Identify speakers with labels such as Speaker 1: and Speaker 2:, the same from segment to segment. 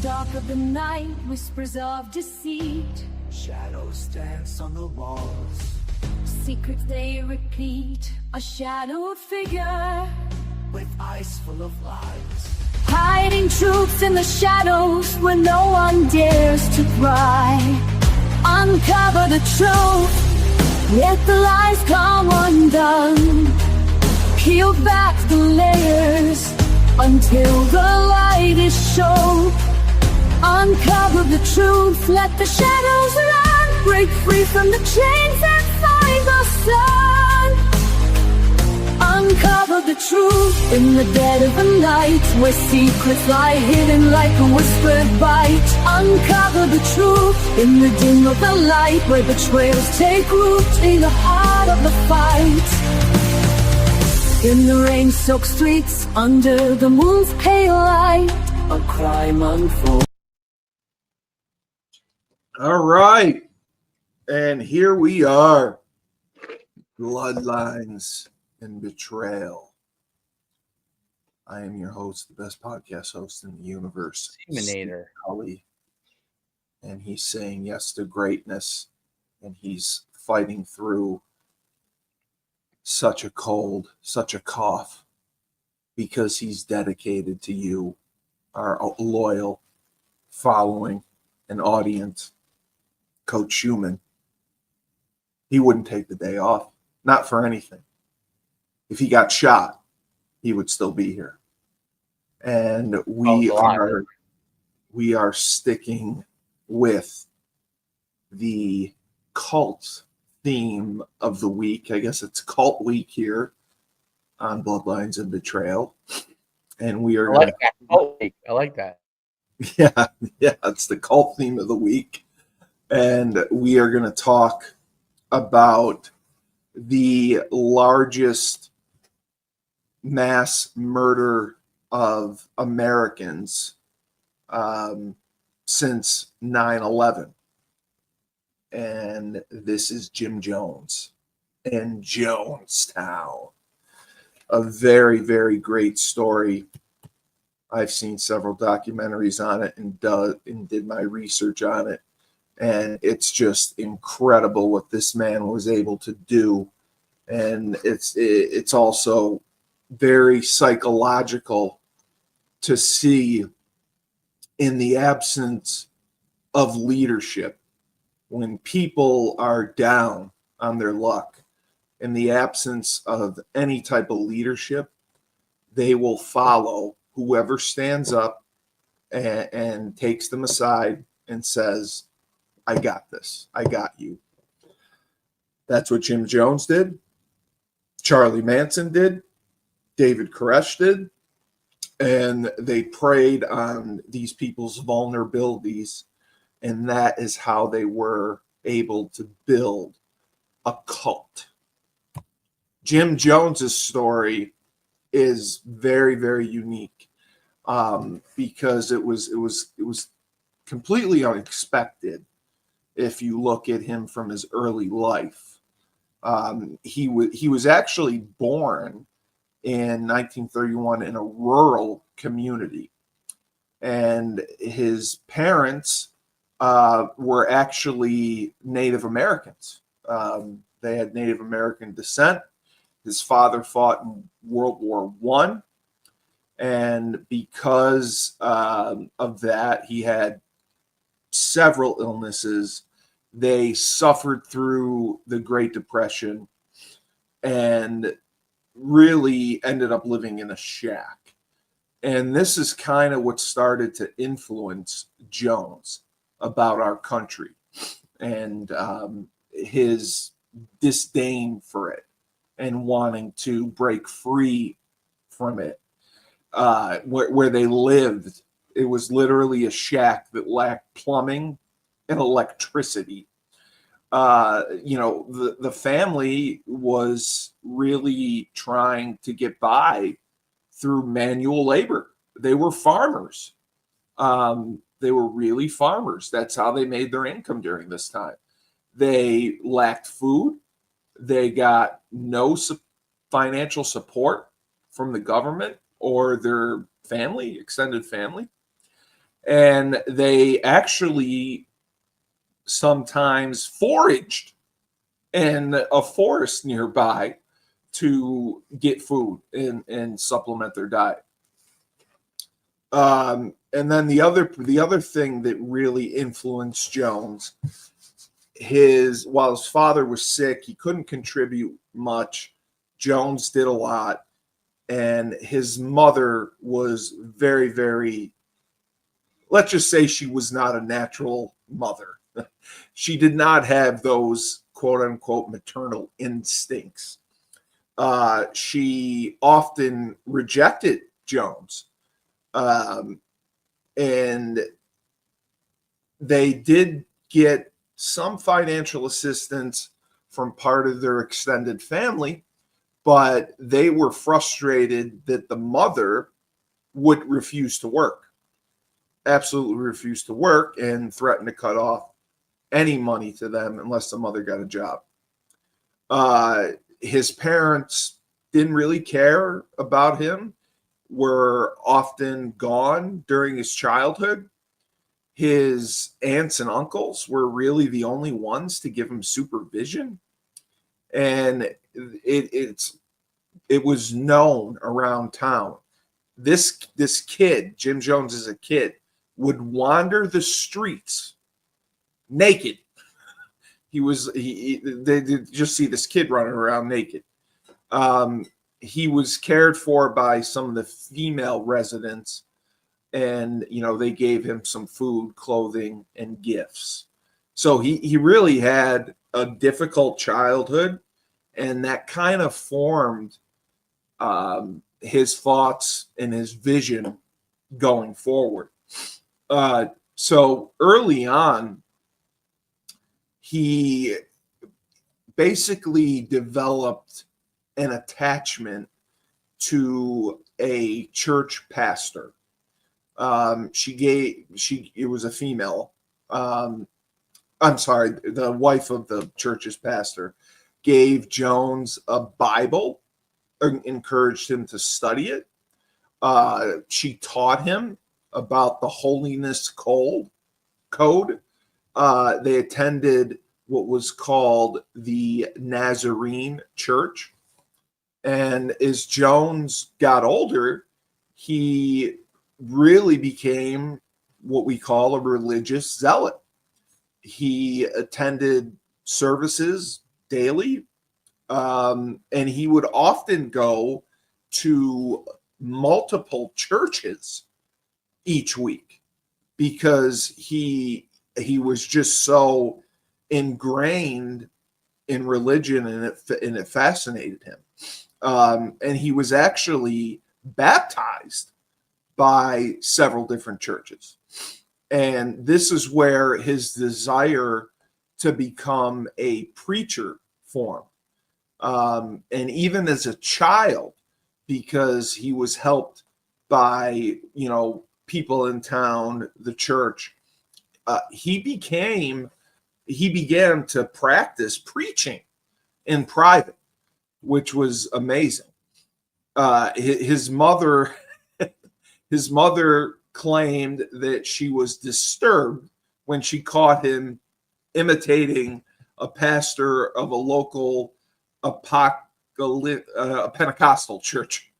Speaker 1: dark of the night, whispers of deceit.
Speaker 2: Shadows dance on the walls.
Speaker 1: Secrets they repeat. A shadowed figure
Speaker 2: with eyes full of lies.
Speaker 1: hiding truths in the shadows where no one dares to pry. Uncover the truth, let the lies come undone. Peel back the layers until the light is shown. Uncover the truth, let the shadows run. Break free from the chains and find the sun. Uncover the truth in the dead of the night, where secrets lie hidden like a whispered bite. Uncover the truth in the dim of the light, where betrayals take root in the heart of the fight. In the rain-soaked streets, under the moon's pale light, a crime unfolds.
Speaker 3: All right, and here we are, Bloodlines and Betrayal. I am your host, the best podcast host in the universe,
Speaker 4: Schuman and
Speaker 3: Cully, and he's saying yes to greatness, and he's fighting through such a cold, such a cough, because he's dedicated to you, our loyal following and audience. Coach Schuman, he wouldn't take the day off, not for anything. If he got shot, he would still be here. And we are sticking with the cult theme of the week. I guess it's cult week here on Bloodlines and Betrayal. And we are
Speaker 4: I like that. Cult week. I like that.
Speaker 3: Yeah, it's the cult theme of the week. And we are going to talk about the largest mass murder of Americans since 9/11. And this is Jim Jones and Jonestown. A very, very great story. I've seen several documentaries on it and did my research on it. And it's just incredible what this man was able to do. And it's also very psychological to see, in the absence of leadership, when people are down on their luck, in the absence of any type of leadership, they will follow whoever stands up and takes them aside and says, I got this. I got you. That's what Jim Jones did. Charlie Manson did. David Koresh did. And they preyed on these people's vulnerabilities. And that is how they were able to build a cult. Jim Jones's story is very, very unique because it was completely unexpected. If you look at him from his early life, he was actually born in 1931 in a rural community, and his parents were actually Native Americans. They had Native American descent. His father fought in World War I, and because of that, he had several illnesses. They suffered through the Great Depression and really ended up living in a shack. And this is kind of what started to influence Jones about our country and his disdain for it and wanting to break free from it. Where they lived, it was literally a shack that lacked plumbing and electricity. The family was really trying to get by through manual labor. They were farmers. They were really farmers. That's how they made their income during this time. They lacked food. They got no financial support from the government or their family, extended family. And they actually sometimes foraged in a forest nearby to get food and supplement their diet. And then the other thing that really influenced Jones, while his father was sick, he couldn't contribute much. Jones did a lot, and his mother was very, very, let's just say she was not a natural mother. She did not have those quote unquote maternal instincts. She often rejected Jones. And they did get some financial assistance from part of their extended family, but they were frustrated that the mother would refuse to work, absolutely refuse to work, and threatened to cut off any money to them unless the mother got a job. His parents didn't really care about him, were often gone during his childhood. His aunts and uncles were really the only ones to give him supervision. And it was known around town. This kid, Jim Jones as a kid, would wander the streets naked. They just see this kid running around naked. He was cared for by some of the female residents, and they gave him some food, clothing, and gifts. So he really had a difficult childhood, and that kind of formed his thoughts and his vision going forward. So early on, he basically developed an attachment to a church pastor. It was a female. I'm sorry, the wife of the church's pastor gave Jones a Bible, encouraged him to study it. She taught him about the holiness code. They attended what was called the Nazarene Church. And as Jones got older, he really became what we call a religious zealot. He attended services daily, and he would often go to multiple churches each week because he was just so ingrained in religion, and it fascinated him. And he was actually baptized by several different churches. And this is where his desire to become a preacher formed. And even as a child, because he was helped by, people in town, the church, he began to practice preaching in private, which was amazing. His mother claimed that she was disturbed when she caught him imitating a pastor of a local Pentecostal church.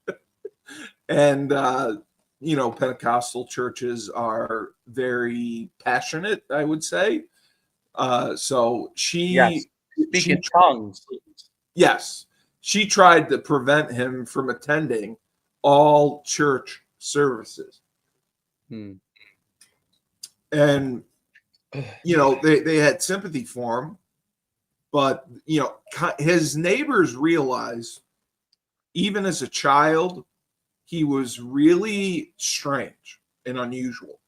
Speaker 3: And Pentecostal churches are very passionate, I would say. So she
Speaker 4: speak in tongues.
Speaker 3: Yes, she tried to prevent him from attending all church services. And they had sympathy for him, but his neighbors realized, even as a child, he was really strange and unusual,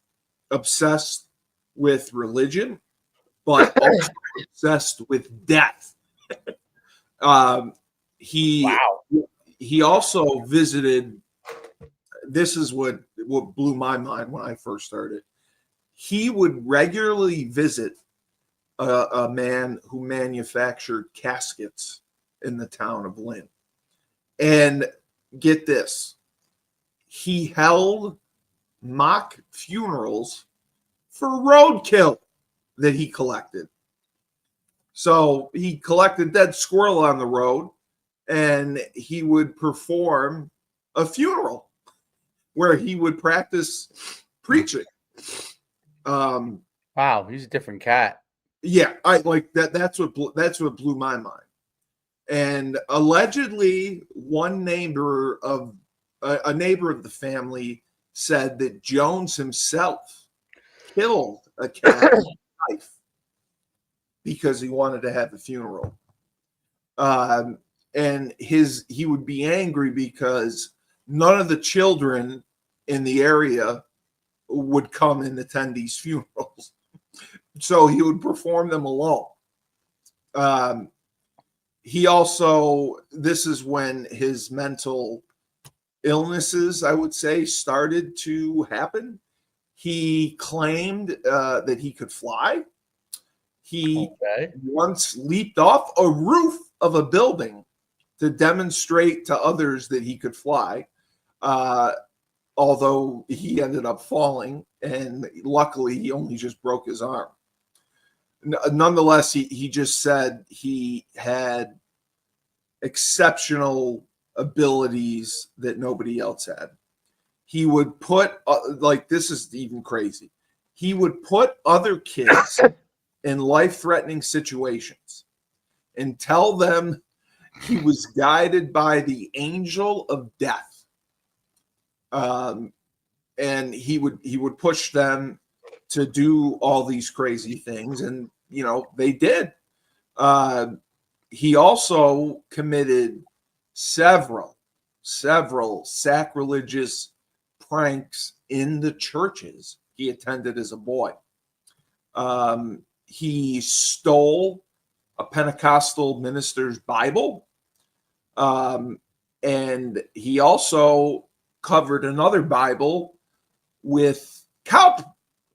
Speaker 3: obsessed with religion, but also obsessed with death. He also visited. This is what blew my mind when I first started. He would regularly visit a man who manufactured caskets in the town of Lynn. And get this, he held mock funerals for roadkill that he collected. So he collected dead squirrel on the road, and he would perform a funeral where he would practice preaching.
Speaker 4: Wow, he's a different cat.
Speaker 3: Yeah, I like that. That's what blew my mind. And allegedly, one neighbor of a neighbor of the family said that Jones himself killed a cat with a knife because he wanted to have a funeral. And he would be angry because none of the children in the area would come and attend these funerals. So he would perform them alone. He also, this is when his mental illnesses, I would say, started to happen. He claimed that he could fly. He once leaped off a roof of a building to demonstrate to others that he could fly, although he ended up falling, and luckily he only just broke his arm. Nonetheless, he just said he had exceptional abilities that nobody else had. He would put, like, this is even crazy. He would put other kids in life-threatening situations and tell them he was guided by the angel of death. And he would push them to do all these crazy things, and they did. He also committed several sacrilegious pranks in the churches he attended as a boy. He stole a Pentecostal minister's Bible, and he also covered another Bible with cow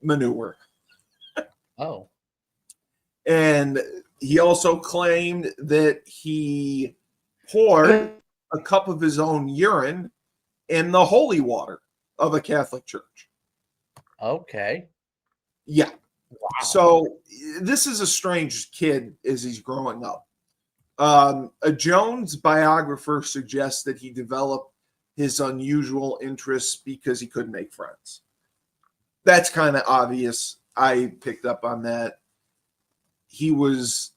Speaker 3: manure.
Speaker 4: Oh.
Speaker 3: And he also claimed that he poured a cup of his own urine in the holy water of a Catholic church.
Speaker 4: Okay.
Speaker 3: Yeah.
Speaker 4: Wow.
Speaker 3: So this is a strange kid as he's growing up. A Jones biographer suggests that he developed his unusual interests because he couldn't make friends. That's kind of obvious. I picked up on that. He was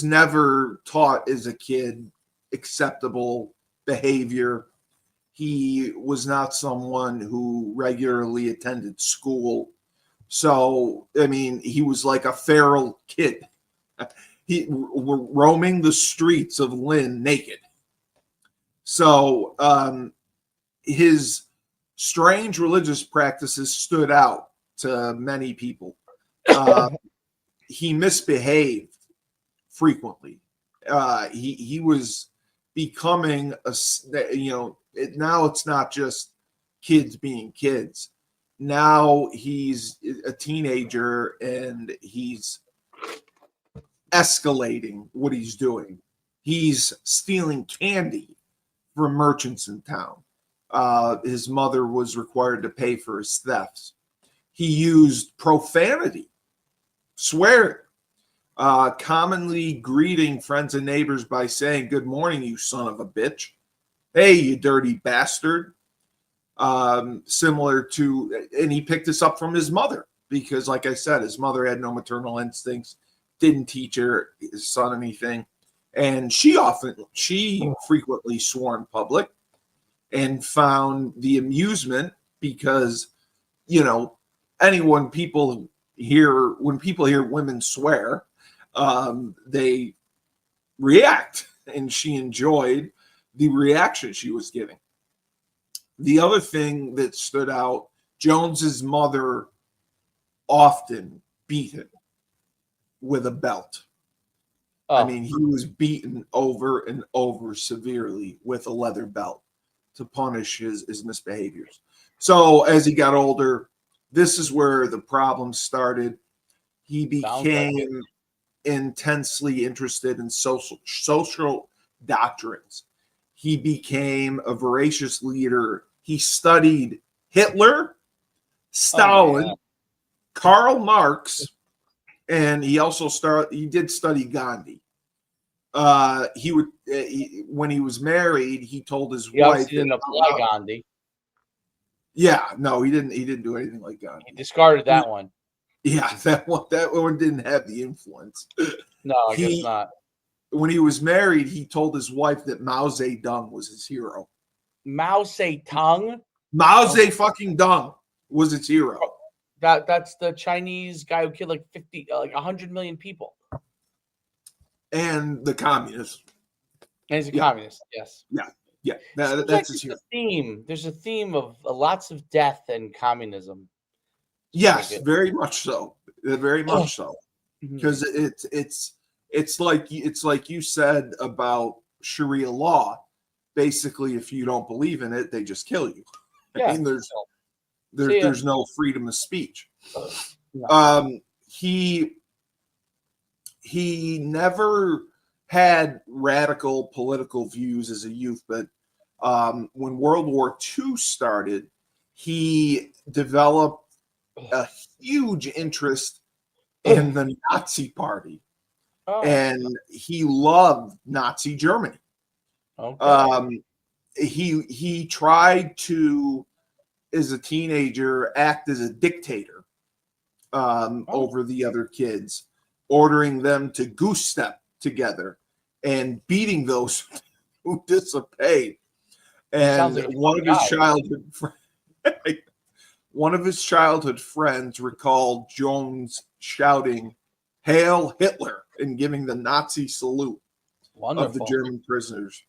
Speaker 3: never taught as a kid acceptable behavior. He was not someone who regularly attended school. So, I mean, he was like a feral kid. He were roaming the streets of Lynn naked. So, his strange religious practices stood out to many people. He misbehaved frequently. He was becoming now it's not just kids being kids. Now he's a teenager and he's escalating what he's doing. He's stealing candy from merchants in town. His mother was required to pay for his thefts. He used profanity, swearing, commonly greeting friends and neighbors by saying, "Good morning, you son of a bitch. Hey, you dirty bastard." Similar to, and he picked this up from his mother because, like I said, his mother had no maternal instincts, didn't teach his son anything. And she frequently swore in public and found the amusement because, when people hear women swear, they react, and she enjoyed the reaction she was giving. The other thing that stood out, Jones's mother often beat him with a belt.
Speaker 4: Oh.
Speaker 3: I mean, he was beaten over and over severely with a leather belt to punish his misbehaviors. So as he got older, this is where the problems started. He became intensely interested in social doctrines. He became a voracious leader. He studied Hitler, Stalin, Karl Marx, and he also did study Gandhi. When he was married, he told his wife.
Speaker 4: He didn't apply Gandhi.
Speaker 3: Yeah, no, he didn't. He didn't do anything like Gandhi.
Speaker 4: He discarded that one.
Speaker 3: Yeah, that one didn't have the influence.
Speaker 4: No, I guess not.
Speaker 3: When he was married, he told his wife that Mao Zedong was his hero.
Speaker 4: Mao Zedong?
Speaker 3: Mao Zedong was its hero.
Speaker 4: That's the Chinese guy who killed like 100 million people.
Speaker 3: And the communist.
Speaker 4: And he's a communist, yes.
Speaker 3: Yeah. That's his hero.
Speaker 4: Theme. There's a theme of lots of death and communism.
Speaker 3: Yes, very much so. Very much so.
Speaker 4: Mm-hmm.
Speaker 3: Because it's like you said about Sharia law. Basically, if you don't believe in it, they just kill you.
Speaker 4: Yeah.
Speaker 3: I mean, there's no freedom of speech.
Speaker 4: No.
Speaker 3: He never had radical political views as a youth, but when World War II started, he developed a huge interest in the Nazi Party, and he loved Nazi Germany.
Speaker 4: Okay.
Speaker 3: He tried to, as a teenager, act as a dictator over the other kids, ordering them to goose step together and beating those who disobeyed. And
Speaker 4: like
Speaker 3: one of his childhood friends recalled Jones shouting, "Hail Hitler," and giving the Nazi salute of the German prisoners.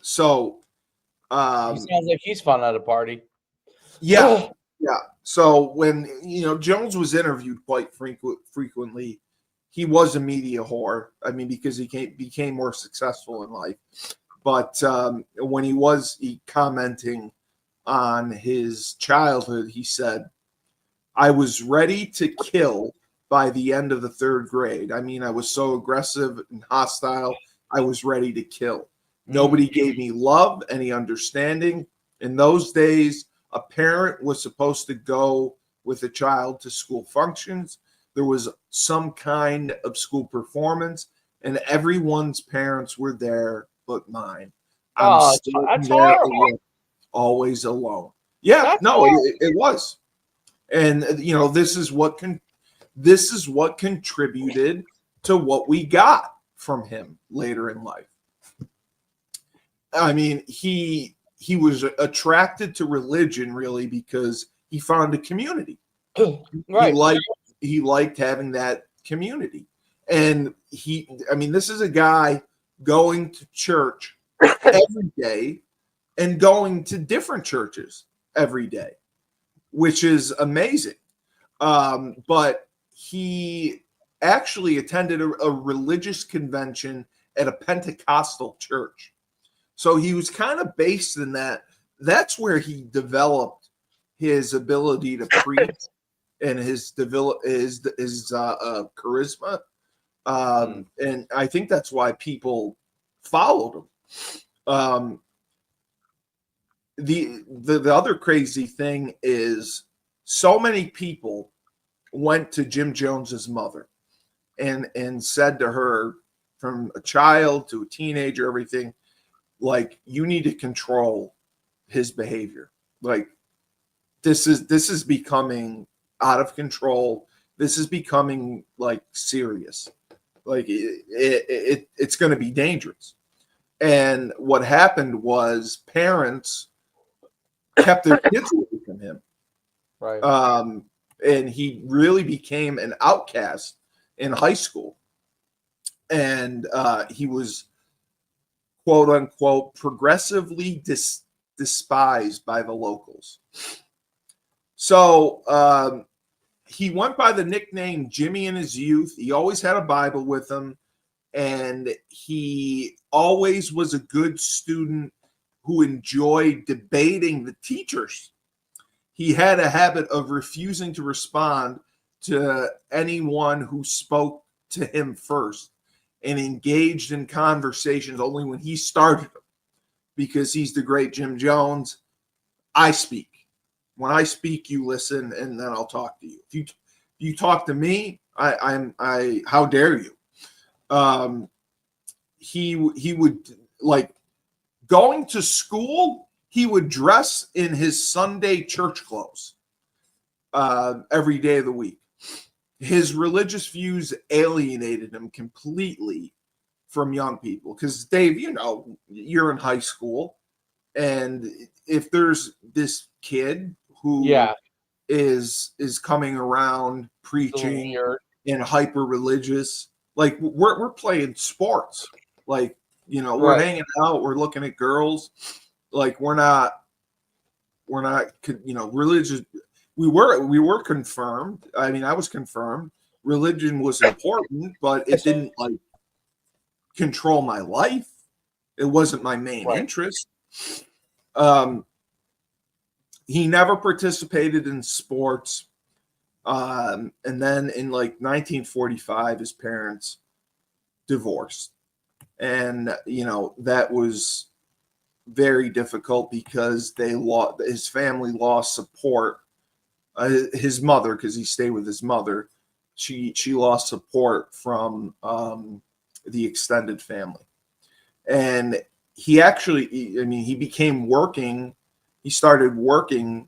Speaker 3: So
Speaker 4: he sounds like he's fun at a party.
Speaker 3: Yeah. So when Jones was interviewed quite frequently, he was a media whore. I mean, because he became more successful in life. But when he commenting on his childhood, he said, "I was ready to kill by the end of the 3rd grade. I mean, I was so aggressive and hostile. I was ready to kill. Nobody gave me love, any understanding. In those days, a parent was supposed to go with a child to school functions. There was some kind of school performance, and everyone's parents were there but mine. I'm still there alone, always alone." Yeah, it was. And this is what contributed to what we got from him later in life. I mean, he was attracted to religion really because he found a community.
Speaker 4: Right.
Speaker 3: He liked having that community. And this is a guy going to church every day and going to different churches every day, which is amazing. But he actually attended a religious convention at a Pentecostal church. So he was kind of based in that. That's where he developed his ability to preach and his charisma. And I think that's why people followed him. The other crazy thing is so many people went to Jim Jones's mother and said to her, from a child to a teenager, everything, like, you need to control his behavior. Like, this is becoming out of control. This is becoming like serious. Like it's going to be dangerous. And what happened was parents kept their kids away from him.
Speaker 4: Right.
Speaker 3: And he really became an outcast in high school. And he was, quote unquote, progressively despised by the locals. So he went by the nickname Jimmy in his youth. He always had a Bible with him, and he always was a good student who enjoyed debating the teachers. He had a habit of refusing to respond to anyone who spoke to him first, and engaged in conversations only when he started them, because he's the great Jim Jones. I speak. When I speak, you listen, and then I'll talk to you. If you talk to me, I how dare you? He would, like, going to school. He would dress in his Sunday church clothes every day of the week. His religious views alienated him completely from young people. Because, Dave, you're in high school, and if there's this kid who is coming around preaching and hyper religious, like we're playing sports, like we're hanging out, we're looking at girls, like we're not religious. We were confirmed. I mean, I was confirmed. Religion was important, but it didn't like control my life. It wasn't my main interest. He never participated in sports. And then in like 1945, his parents divorced. And, that was very difficult because his family lost support. His mother, because he stayed with his mother, she lost support from the extended family. And he became working. He started working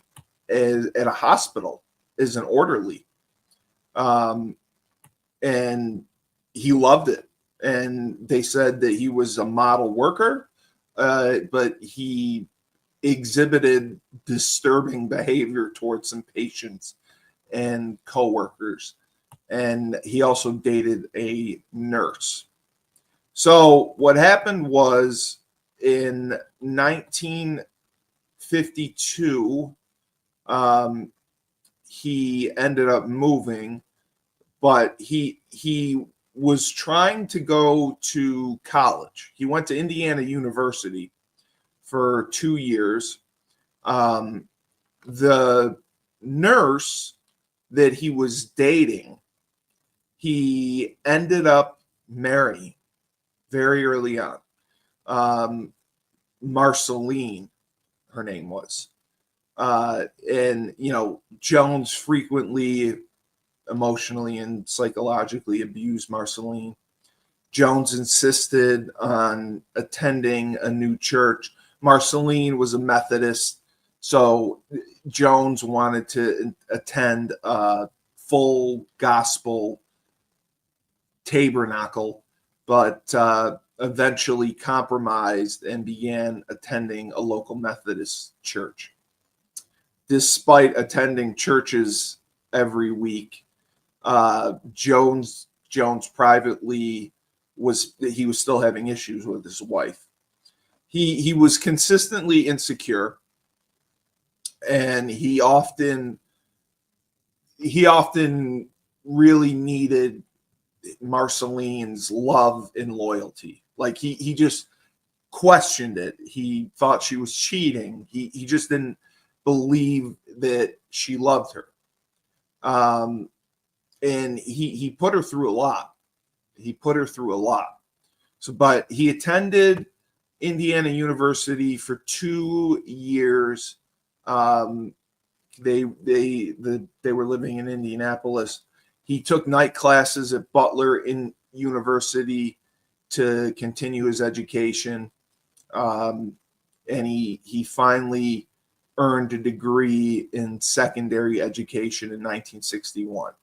Speaker 3: at a hospital as an orderly. And he loved it. And they said that he was a model worker, but he exhibited disturbing behavior towards some patients and coworkers. And he also dated a nurse. So what happened was in 1952, he ended up moving, but he was trying to go to college. He went to Indiana University for 2 years. The nurse that he was dating, he ended up marrying very early on. Marceline, her name was. And, Jones frequently emotionally and psychologically abused Marceline. Jones insisted on attending a new church. Marceline was a Methodist, so Jones wanted to attend a full gospel tabernacle, but eventually compromised and began attending a local Methodist church. Despite attending churches every week, Jones privately was still having issues with his wife. He was consistently insecure, and he often really needed Marceline's love and loyalty. Like he just questioned it. He thought she was cheating. He just didn't believe that she loved her. And he put her through a lot. So, but he attended Indiana University for 2 years. They were living in Indianapolis. He took night classes at Butler University to continue his education. And he finally earned a degree in secondary education in 1961.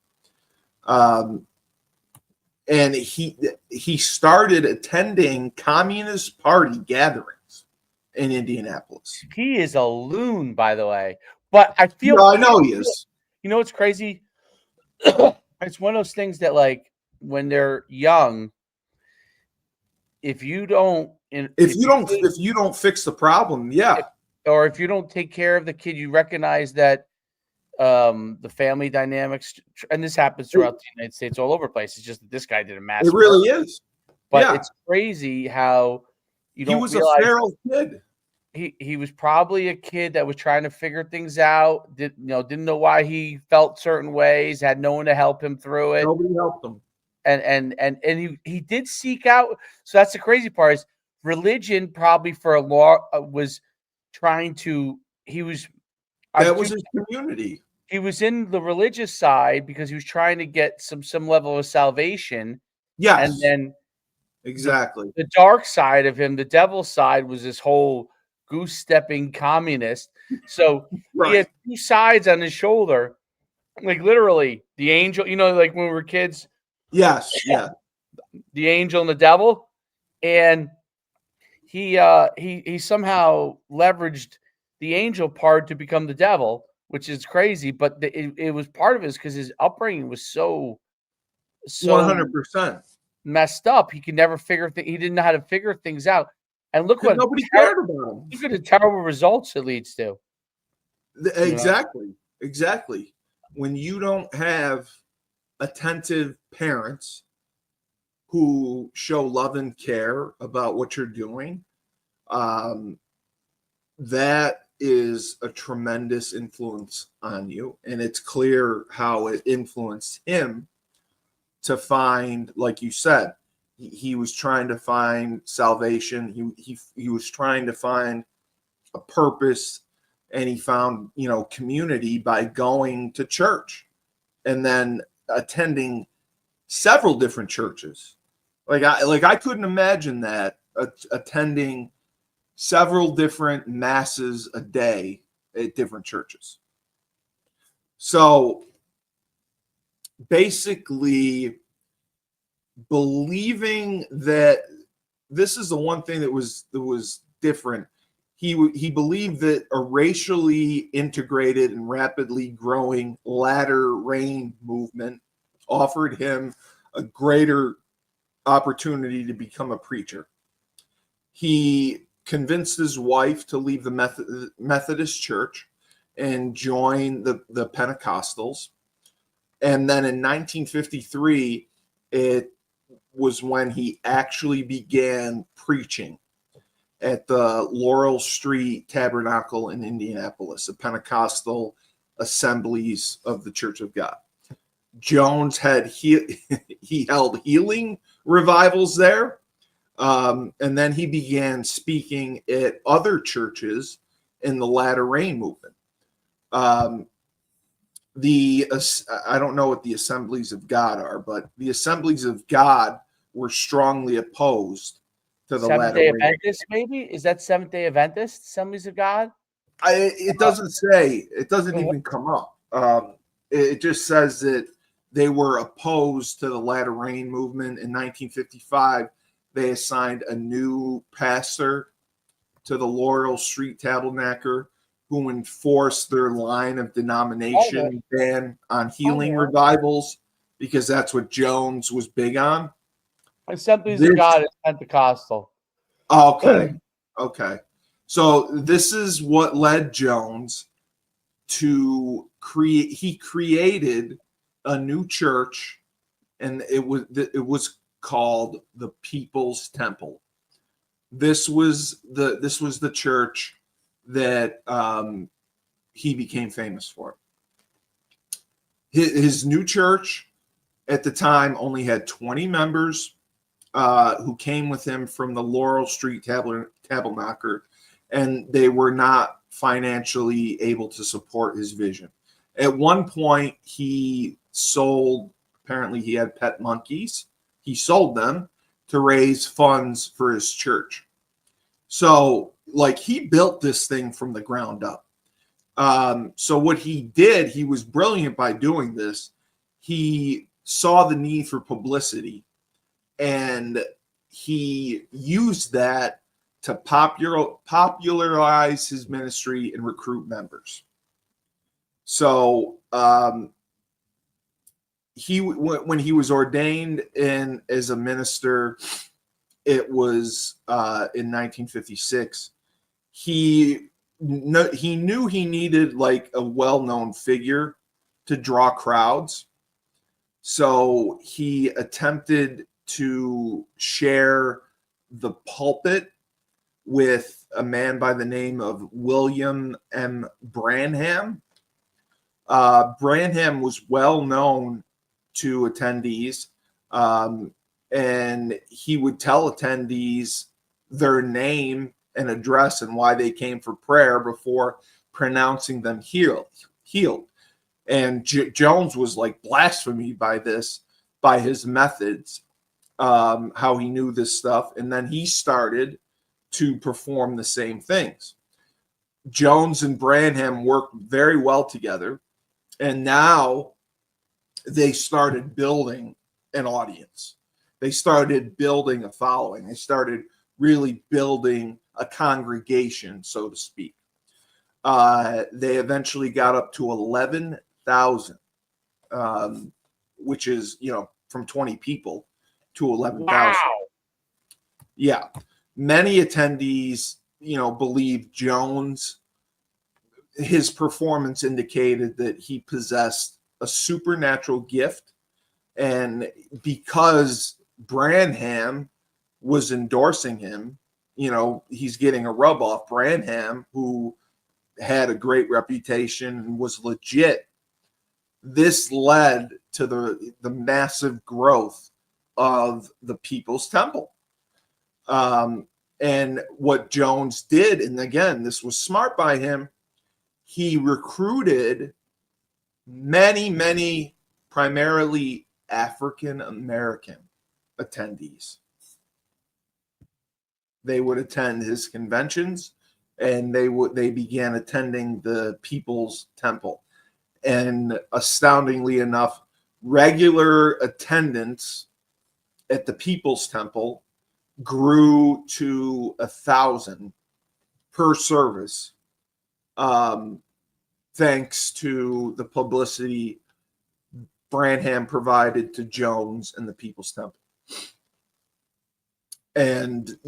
Speaker 3: And he started attending Communist Party gatherings in Indianapolis.
Speaker 4: He is a loon, by the way. But I feel
Speaker 3: I know he is.
Speaker 4: You know what's crazy? It's one of those things that, like, when they're young, if you don't fix
Speaker 3: the problem,
Speaker 4: or if you don't take care of the kid, you recognize that the family dynamics, and this happens throughout the United States, all over the place. It's just that this guy did a mass.
Speaker 3: It really is.
Speaker 4: But it's crazy how
Speaker 3: he was a feral kid.
Speaker 4: He was probably a kid that was trying to figure things out. Didn't know why he felt certain ways. Had no one to help him through it.
Speaker 3: Nobody helped him.
Speaker 4: And he did seek out. So that's the crazy part, is religion probably for a long was trying to. He was
Speaker 3: That was his community.
Speaker 4: He was in the religious side because he was trying to get some level of salvation, and
Speaker 3: Yes,
Speaker 4: then
Speaker 3: exactly.
Speaker 4: the dark side of him, the devil side, was this whole goose stepping communist. So he
Speaker 3: Right.
Speaker 4: had two sides on his shoulder, like literally the angel. You know, like when we were kids,
Speaker 3: Yes. Yeah.
Speaker 4: the angel and the devil, and he somehow leveraged the angel part to become the devil, which is crazy. But it was part of it because his upbringing was so
Speaker 3: 100%.
Speaker 4: messed up. He could never he didn't know how to figure things out. And look
Speaker 3: Because
Speaker 4: what
Speaker 3: nobody cared about him.
Speaker 4: look at the terrible results it leads to. You know?
Speaker 3: Exactly. Exactly. When you don't have attentive parents who show love and care about what you're doing, um, that is a tremendous influence on you. And it's clear how it influenced him to find, like you said, he was trying to find salvation. He was trying to find a purpose, and he found, community by going to church and then attending several different churches. I couldn't imagine that, attending several different masses a day at different churches. So basically, believing that this is the one thing that was different. He believed that a racially integrated and rapidly growing latter rain movement offered him a greater opportunity to become a preacher. He convinced his wife to leave the Methodist Church and join the Pentecostals. And then in 1953, it was when he actually began preaching at the Laurel Street Tabernacle in Indianapolis, the Pentecostal Assemblies of the Church of God. Jones he held healing revivals there, and then he began speaking at other churches in the latter rain movement. I don't know what the Assemblies of God are, but the Assemblies of God were strongly opposed to the
Speaker 4: Seventh
Speaker 3: latter
Speaker 4: Day
Speaker 3: rain.
Speaker 4: Adventist, maybe? Is that Seventh Day Adventist? Assemblies of God?
Speaker 3: It doesn't say. It doesn't even come up. It just says that they were opposed to the latter rain movement. In 1955, they assigned a new pastor to the Laurel Street Tabernacle who enforced their line of denomination ban on healing revivals, because that's what Jones was big on.
Speaker 4: Assemblies of God is Pentecostal.
Speaker 3: Okay. So this is what led Jones to he created a new church, and it was called the People's Temple. This was the church that he became famous for. His new church at the time only had 20 members who came with him from the Laurel Street Tabernacle, and they were not financially able to support his vision. At one point, he sold, apparently he had pet monkeys. He sold them to raise funds for his church. So, he built this thing from the ground up. So what he did, he was brilliant by doing this. He saw the need for publicity, and he used that to popularize his ministry and recruit members. So when he was ordained as a minister, it was in 1956. He knew he needed a well-known figure to draw crowds. So he attempted to share the pulpit with a man by the name of William M. Branham. Branham was well known to attendees, and he would tell attendees their name and address and why they came for prayer before pronouncing them healed. And Jones was like blasphemy by his methods, how he knew this stuff. And then he started to perform the same things. Jones and Branham worked very well together. And now they started building an audience. They started building a following. They started really building a congregation, so to speak. They eventually got up to 11,000, which is, from 20 people to 11,000.
Speaker 4: Wow.
Speaker 3: Yeah. Many attendees, believe Jones, his performance indicated that he possessed a supernatural gift. And because Branham was endorsing him, he's getting a rub off. Branham, who had a great reputation and was legit, this led to the massive growth of the People's Temple. And what Jones did, and again, this was smart by him, he recruited many primarily African American attendees. They would attend his conventions, and they began attending the People's Temple. And astoundingly enough, regular attendance at the People's Temple grew to 1,000 per service, thanks to the publicity Branham provided to Jones and the People's Temple. And,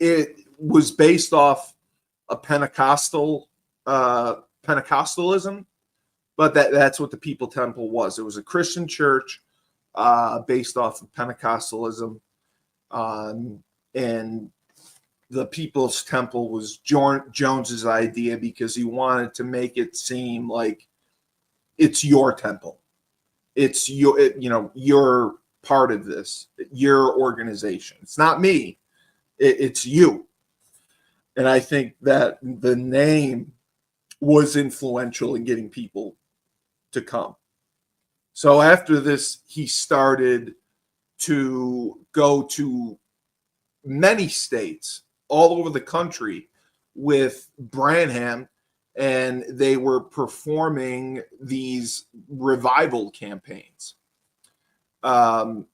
Speaker 3: it was based off a Pentecostalism, but that's what the People Temple was. It was a Christian church based off of Pentecostalism. And the People's Temple was Jones's idea because he wanted to make it seem like it's your temple. It's you're part of this, your organization. It's not me. It's you. And I think that the name was influential in getting people to come. So after this, he started to go to many states all over the country with Branham, and they were performing these revival campaigns. And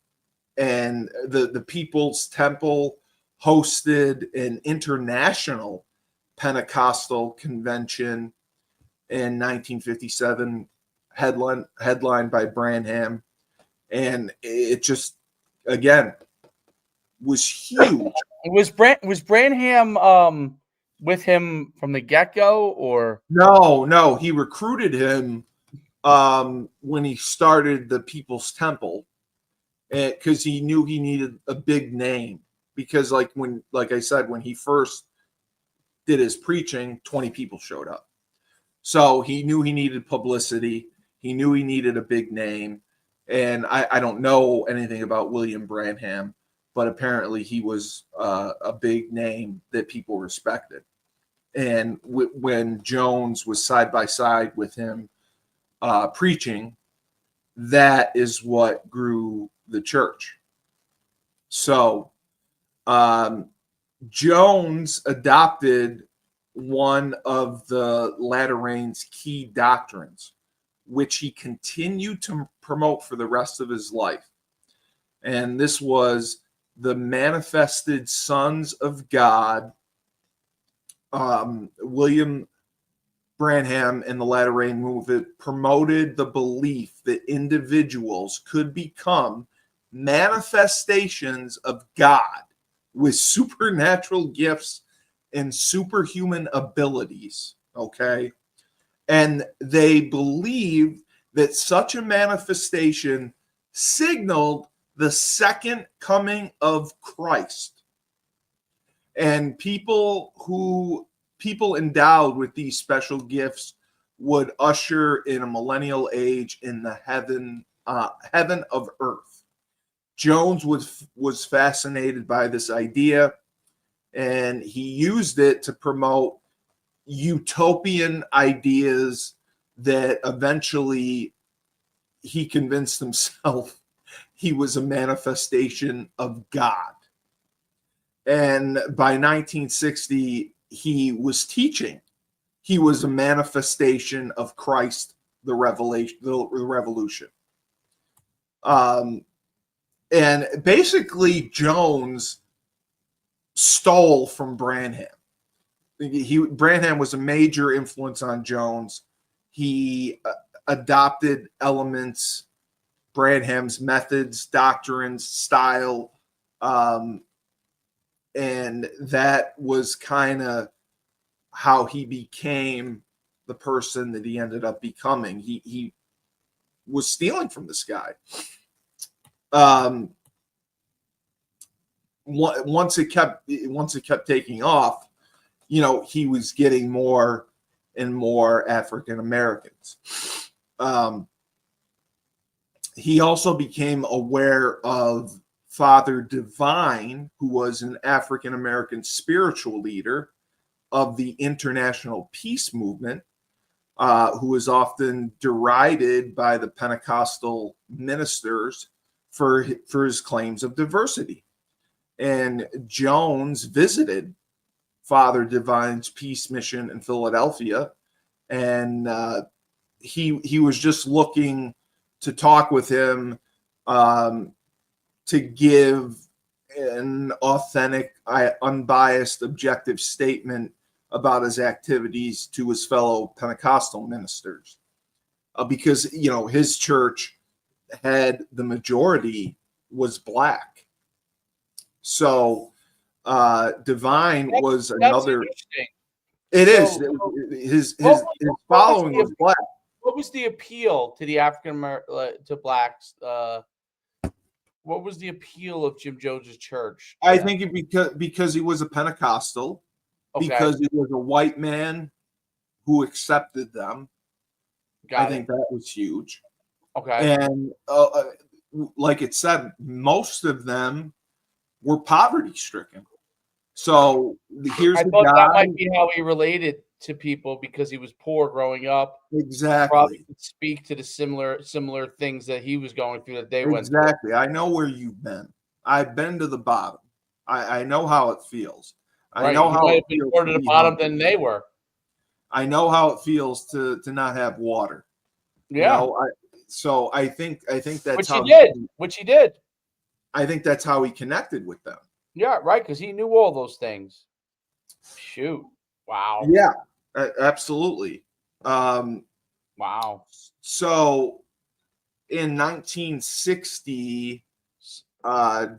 Speaker 3: the People's Temple hosted an international Pentecostal convention in 1957, headlined by Branham. And it just, again, was huge.
Speaker 4: Was Branham with him from the get-go, or
Speaker 3: No, he recruited him when he started the People's Temple, because he knew he needed a big name. Because like I said, when he first did his preaching, 20 people showed up. So he knew he needed publicity. He knew he needed a big name. And I don't know anything about William Branham, but apparently he was a big name that people respected. And when Jones was side by side with him preaching, that is what grew the church. So Jones adopted one of the latter rain's key doctrines, which he continued to promote for the rest of his life. And this was the manifested sons of God. William Branham and the latter rain movement promoted the belief that individuals could become manifestations of God with supernatural gifts and superhuman abilities. Okay. And they believed that such a manifestation signaled the second coming of Christ. And people endowed with these special gifts would usher in a millennial age in the heaven of earth. Jones was fascinated by this idea, and he used it to promote utopian ideas that eventually he convinced himself he was a manifestation of God. And by 1960, he was teaching. He was a manifestation of Christ, the revolution. And basically, Jones stole from Branham. Branham was a major influence on Jones. He adopted elements, Branham's methods, doctrines, style, and that was kind of how he became the person that he ended up becoming. He was stealing from this guy. Once it kept taking off, he was getting more and more African Americans. He also became aware of Father Divine, who was an African American spiritual leader of the international peace movement, who was often derided by the Pentecostal ministers for his claims of diversity. And Jones visited Father Divine's peace mission in Philadelphia, and he was just looking to talk with him, to give an authentic, unbiased, objective statement about his activities to his fellow Pentecostal ministers, because his church had the majority was black. So Divine was another. It is his following was black.
Speaker 4: What was the appeal to the African American to blacks? What was the appeal of Jim Jones's church?
Speaker 3: I think because he was a Pentecostal, because he was a white man who accepted them. I think that was huge.
Speaker 4: Okay.
Speaker 3: And like it said, most of them were poverty stricken. So here's the guy.
Speaker 4: That might be how he related to people, because he was poor growing up.
Speaker 3: Exactly.
Speaker 4: Probably could speak to the similar things that he was going through that they went through.
Speaker 3: Exactly. I know where you've been. I've been to the bottom. I know how it feels. I know how it feels
Speaker 4: more to the bottom than they were.
Speaker 3: I know how it feels to not have water.
Speaker 4: Yeah.
Speaker 3: So I think that's
Speaker 4: which he did.
Speaker 3: I think that's how he connected with them.
Speaker 4: Yeah, right, because he knew all those things. Shoot. Wow.
Speaker 3: Yeah, absolutely.
Speaker 4: Wow.
Speaker 3: So in 1960,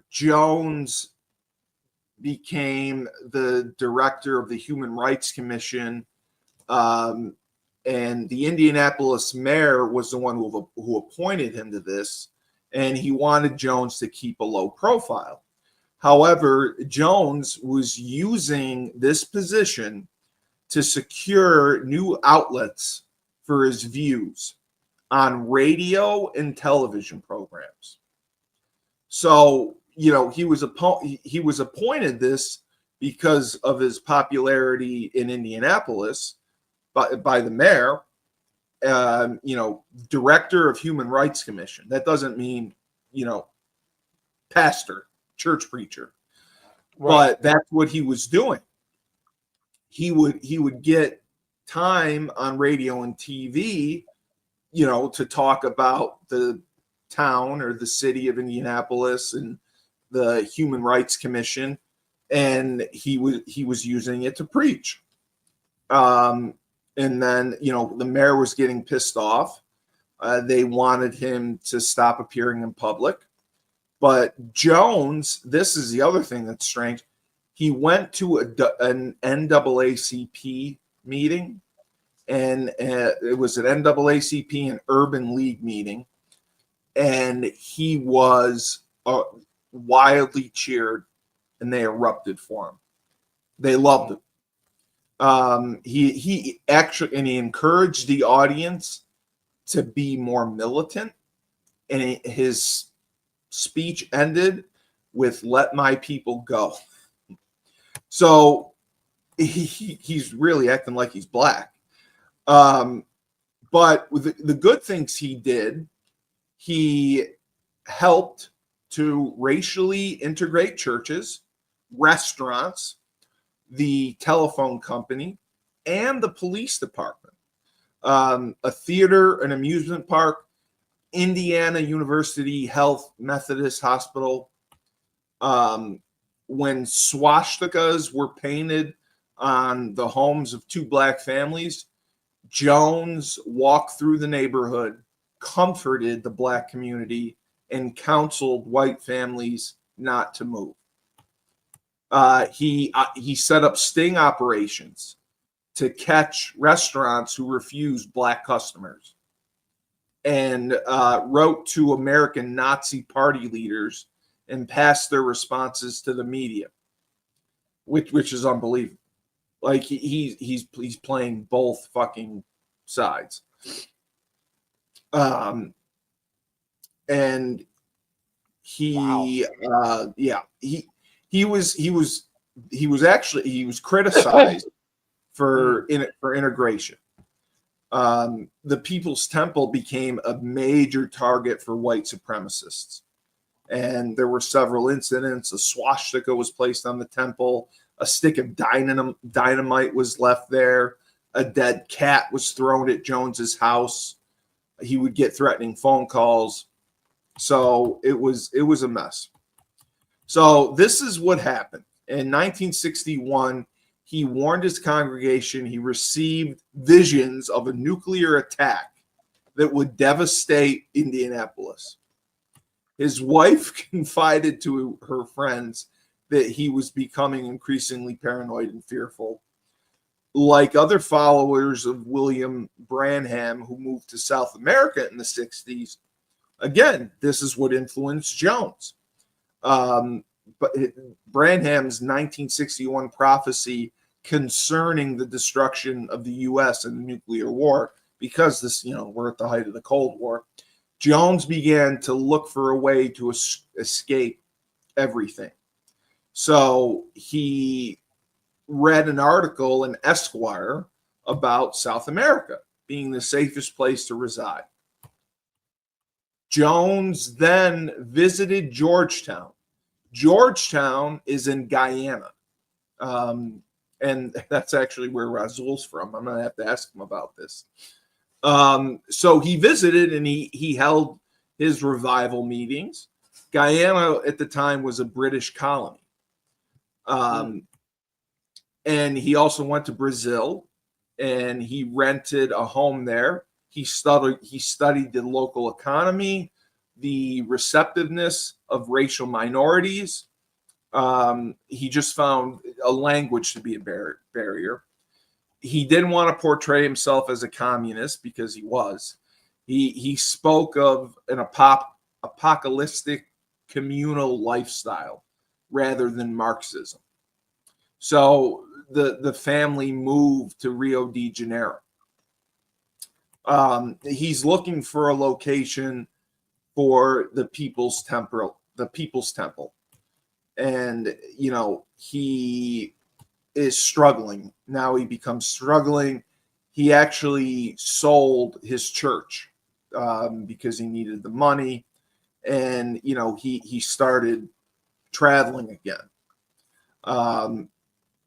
Speaker 3: Jones became the director of the Human Rights Commission, and the Indianapolis mayor was the one who appointed him to this, and he wanted Jones to keep a low profile. However, Jones was using this position to secure new outlets for his views on radio and television programs. So, he was appointed this because of his popularity in Indianapolis by the mayor, director of Human Rights Commission. That doesn't mean, pastor, church preacher, right. But that's what he was doing. He would get time on radio and TV, to talk about the town or the city of Indianapolis and the Human Rights Commission, and he was using it to preach. And then, the mayor was getting pissed off. They wanted him to stop appearing in public. But Jones, this is the other thing that's strange. He went to an NAACP meeting, and it was an NAACP and Urban League meeting, and he was wildly cheered, and they erupted for him. They loved him. He actually, and he encouraged the audience to be more militant, and his speech ended with "Let my people go." So he's really acting like he's black. But with the good things he did, he helped to racially integrate churches, restaurants, the telephone company, and the police department, a theater, an amusement park, Indiana University Health Methodist Hospital. When swastikas were painted on the homes of two black families, Jones walked through the neighborhood, comforted the black community, and counseled white families not to move. He set up sting operations to catch restaurants who refused black customers, and wrote to American Nazi party leaders and passed their responses to the media, which is unbelievable. Like he's playing both fucking sides. And he he was criticized for integration. The People's Temple became a major target for white supremacists, and there were several incidents. A swastika was placed on the temple. A stick of dynamite was left there. A dead cat was thrown at Jones's house. He would get threatening phone calls. So it was a mess. So this is what happened. In 1961, he warned his congregation he received visions of a nuclear attack that would devastate Indianapolis. His wife confided to her friends that he was becoming increasingly paranoid and fearful. Like other followers of William Branham who moved to South America in the 60s, again, this is what influenced Jones. But Branham's 1961 prophecy concerning the destruction of the U.S. and the nuclear war, because this, we're at the height of the Cold War, Jones began to look for a way to escape everything. So he read an article in Esquire about South America being the safest place to reside. Jones then visited Georgetown. Georgetown is in Guyana. And that's actually where Razul's from. I'm going to have to ask him about this. So he visited and he held his revival meetings. Guyana at the time was a British colony. And he also went to Brazil and he rented a home there. He studied the local economy, the receptiveness of racial minorities. He just found a language to be a barrier. He didn't want to portray himself as a communist because he was. He spoke of an apocalyptic communal lifestyle rather than Marxism. So the family moved to Rio de Janeiro. He's looking for a location for the People's Temple. And, he is struggling. Now he becomes struggling. He actually sold his church because he needed the money. And, he started traveling again.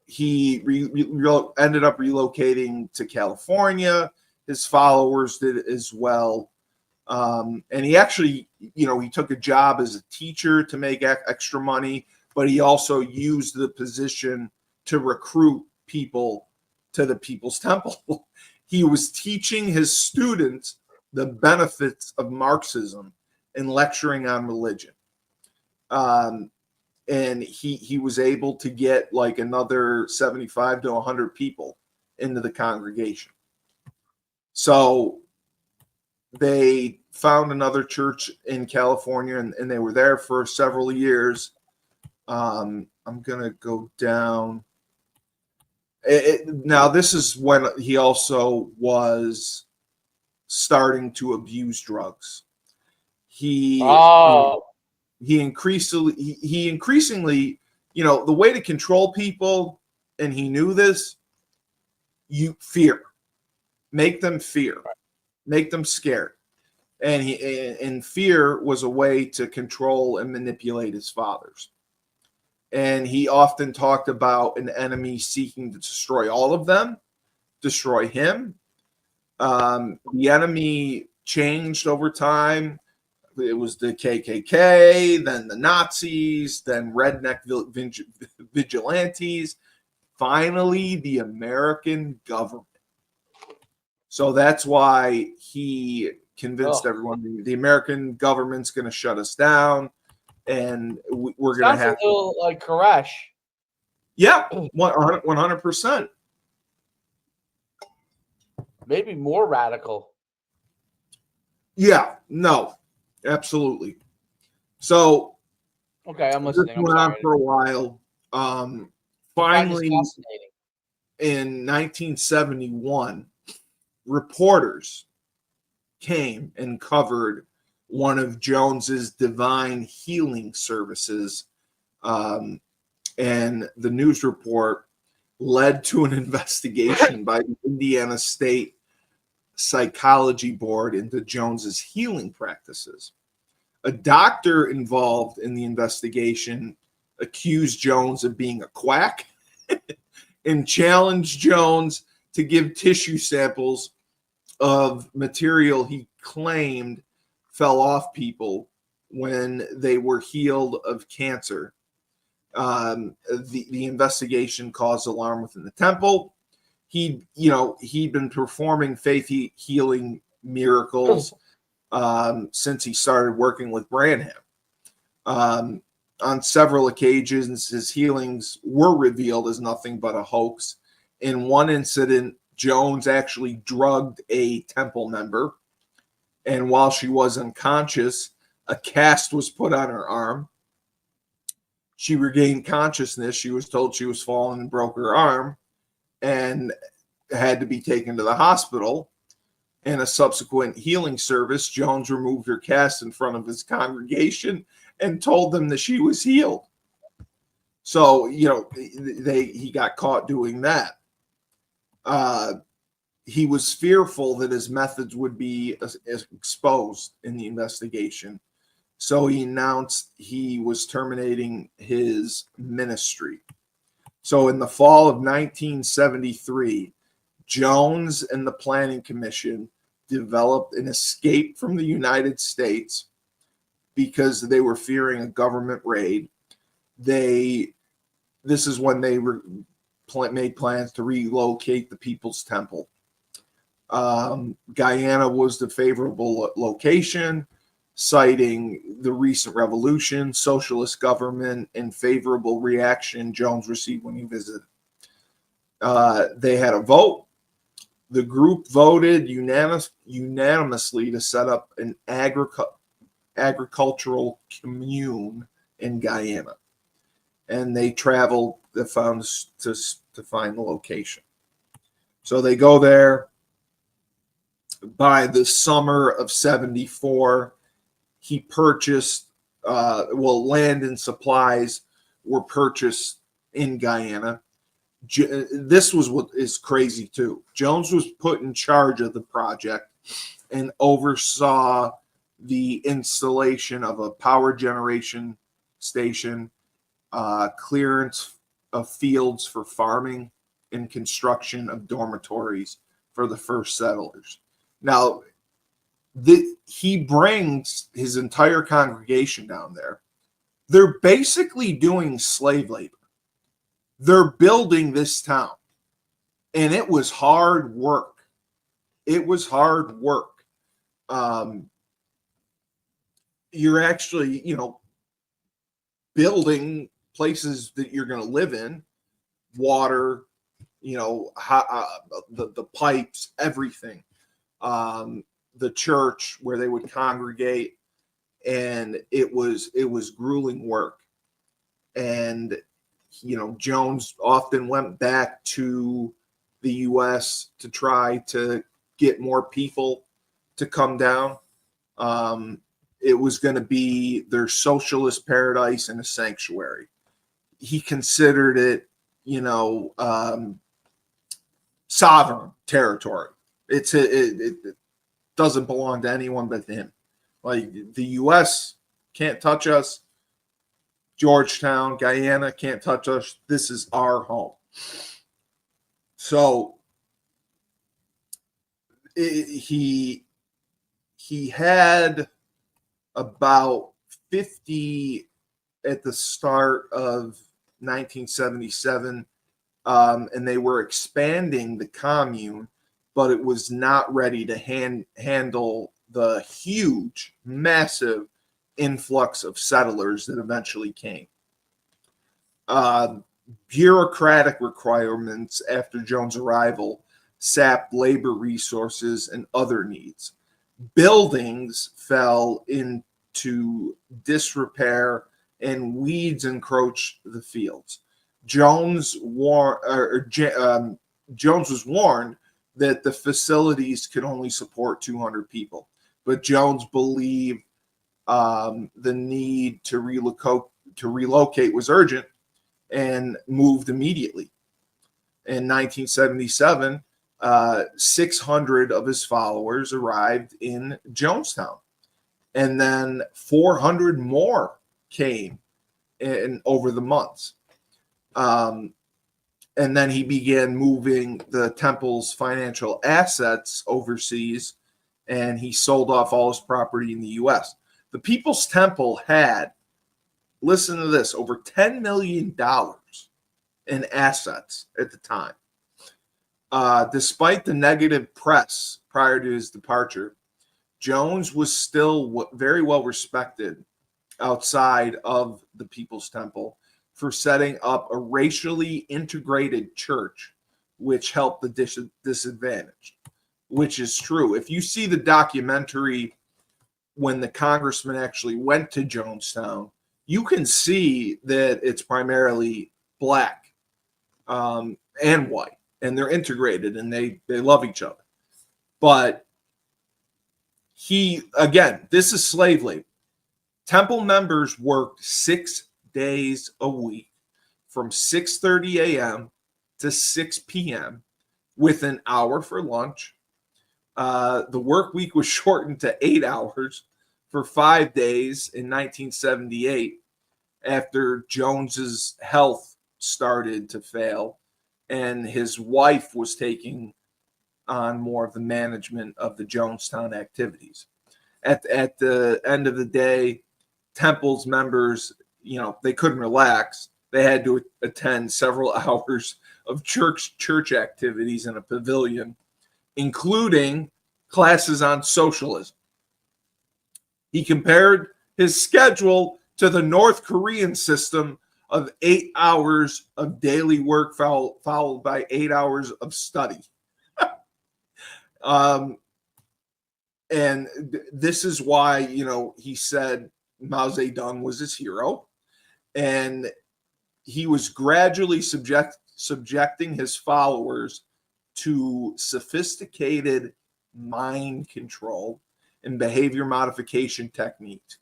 Speaker 3: He ended up relocating to California. His followers did as well. And he actually, he took a job as a teacher to make extra money, but he also used the position to recruit people to the People's Temple. He was teaching his students the benefits of Marxism and lecturing on religion. And he was able to get like another 75 to 100 people into the congregation. So they found another church in California, and they were there for several years. I'm going to go down. Now, this is when he also was starting to abuse drugs. He increasingly the way to control people, and he knew this, you fear. Make them fear. Make them scared. And fear was a way to control and manipulate his followers. And he often talked about an enemy seeking to destroy all of them, destroy him. The enemy changed over time. It was the KKK, then the Nazis, then redneck vigilantes, finally the American government. So that's why he convinced everyone the American government's going to shut us down, and we're going to have
Speaker 4: a little like Koresh.
Speaker 3: Yeah, 100%.
Speaker 4: Maybe more radical.
Speaker 3: Yeah, no, absolutely. So,
Speaker 4: okay, I'm listening.
Speaker 3: This went on for a while. Finally, in 1971, reporters came and covered one of Jones's divine healing services, and the news report led to an investigation by the Indiana State Psychology Board into Jones's healing practices. A doctor involved in the investigation accused Jones of being a quack and challenged Jones to give tissue samples of material he claimed fell off people when they were healed of cancer. The investigation caused alarm within the temple. He'd been performing faith healing miracles since he started working with Branham. On several occasions, his healings were revealed as nothing but a hoax. In one incident, Jones actually drugged a temple member, and while she was unconscious, a cast was put on her arm. She regained consciousness. She was told she was falling and broke her arm and had to be taken to the hospital. In a subsequent healing service, Jones removed her cast in front of his congregation and told them that she was healed. So, he got caught doing that. He was fearful that his methods would be exposed in the investigation. So he announced he was terminating his ministry. So in the fall of 1973, Jones and the Planning Commission developed an escape from the United States because they were fearing a government raid. This is when they made plans to relocate the People's Temple. Guyana was the favorable location, citing the recent revolution, socialist government, and favorable reaction Jones received when he visited. They had a vote. The group voted unanimously to set up an agricultural commune in Guyana, and they traveled to find the location. So they go there. By the summer of 74, he purchased, land and supplies were purchased in Guyana. This was what is crazy too. Jones was put in charge of the project and oversaw the installation of a power generation station, clearance of fields for farming, and construction of dormitories for the first settlers. Now, he brings his entire congregation down there. They're basically doing slave labor. They're building this town. And it was hard work. It was hard work. You're actually, building places that you're going to live in, water, the pipes, everything. The church where they would congregate, and it was grueling work. And Jones often went back to the U.S. to try to get more people to come down. It was going to be their socialist paradise and a sanctuary. he considered it, sovereign territory. It doesn't belong to anyone but him. Like, the U.S. can't touch us. Georgetown, Guyana can't touch us. This is our home. So he had about 50 at the start of 1977, and they were expanding the commune, but it was not ready to handle the huge, massive influx of settlers that eventually came. Bureaucratic requirements after Jones' arrival sapped labor resources and other needs. Buildings fell into disrepair and weeds encroached the fields. Jones was warned that the facilities could only support 200 people, but Jones believed the need to relocate was urgent and moved immediately. In 1977, 600 of his followers arrived in Jonestown, and then 400 more came in over the months. And then he began moving the temple's financial assets overseas, and he sold off all his property in the U.S. The People's Temple had, listen to this, over $10 million in assets at the time. Despite the negative press prior to his departure, Jones was still very well respected outside of the People's Temple for setting up a racially integrated church, which helped the disadvantaged, which is true. If you see the documentary when the congressman actually went to Jonestown, you can see that it's primarily black and white, and they're integrated and they love each other. But this is slave labor. Temple members worked 6 days a week from 6:30 a.m. to 6 p.m. with an hour for lunch. The work week was shortened to 8 hours for 5 days in 1978 after Jones's health started to fail and his wife was taking on more of the management of the Jonestown activities. At the end of the day, Temple's members, they couldn't relax. They had to attend several hours of church activities in a pavilion, including classes on socialism. He compared his schedule to the North Korean system of 8 hours of daily work followed by 8 hours of study. And this is why, he said Mao Zedong was his hero. And he was gradually subjecting his followers to sophisticated mind control and behavior modification techniques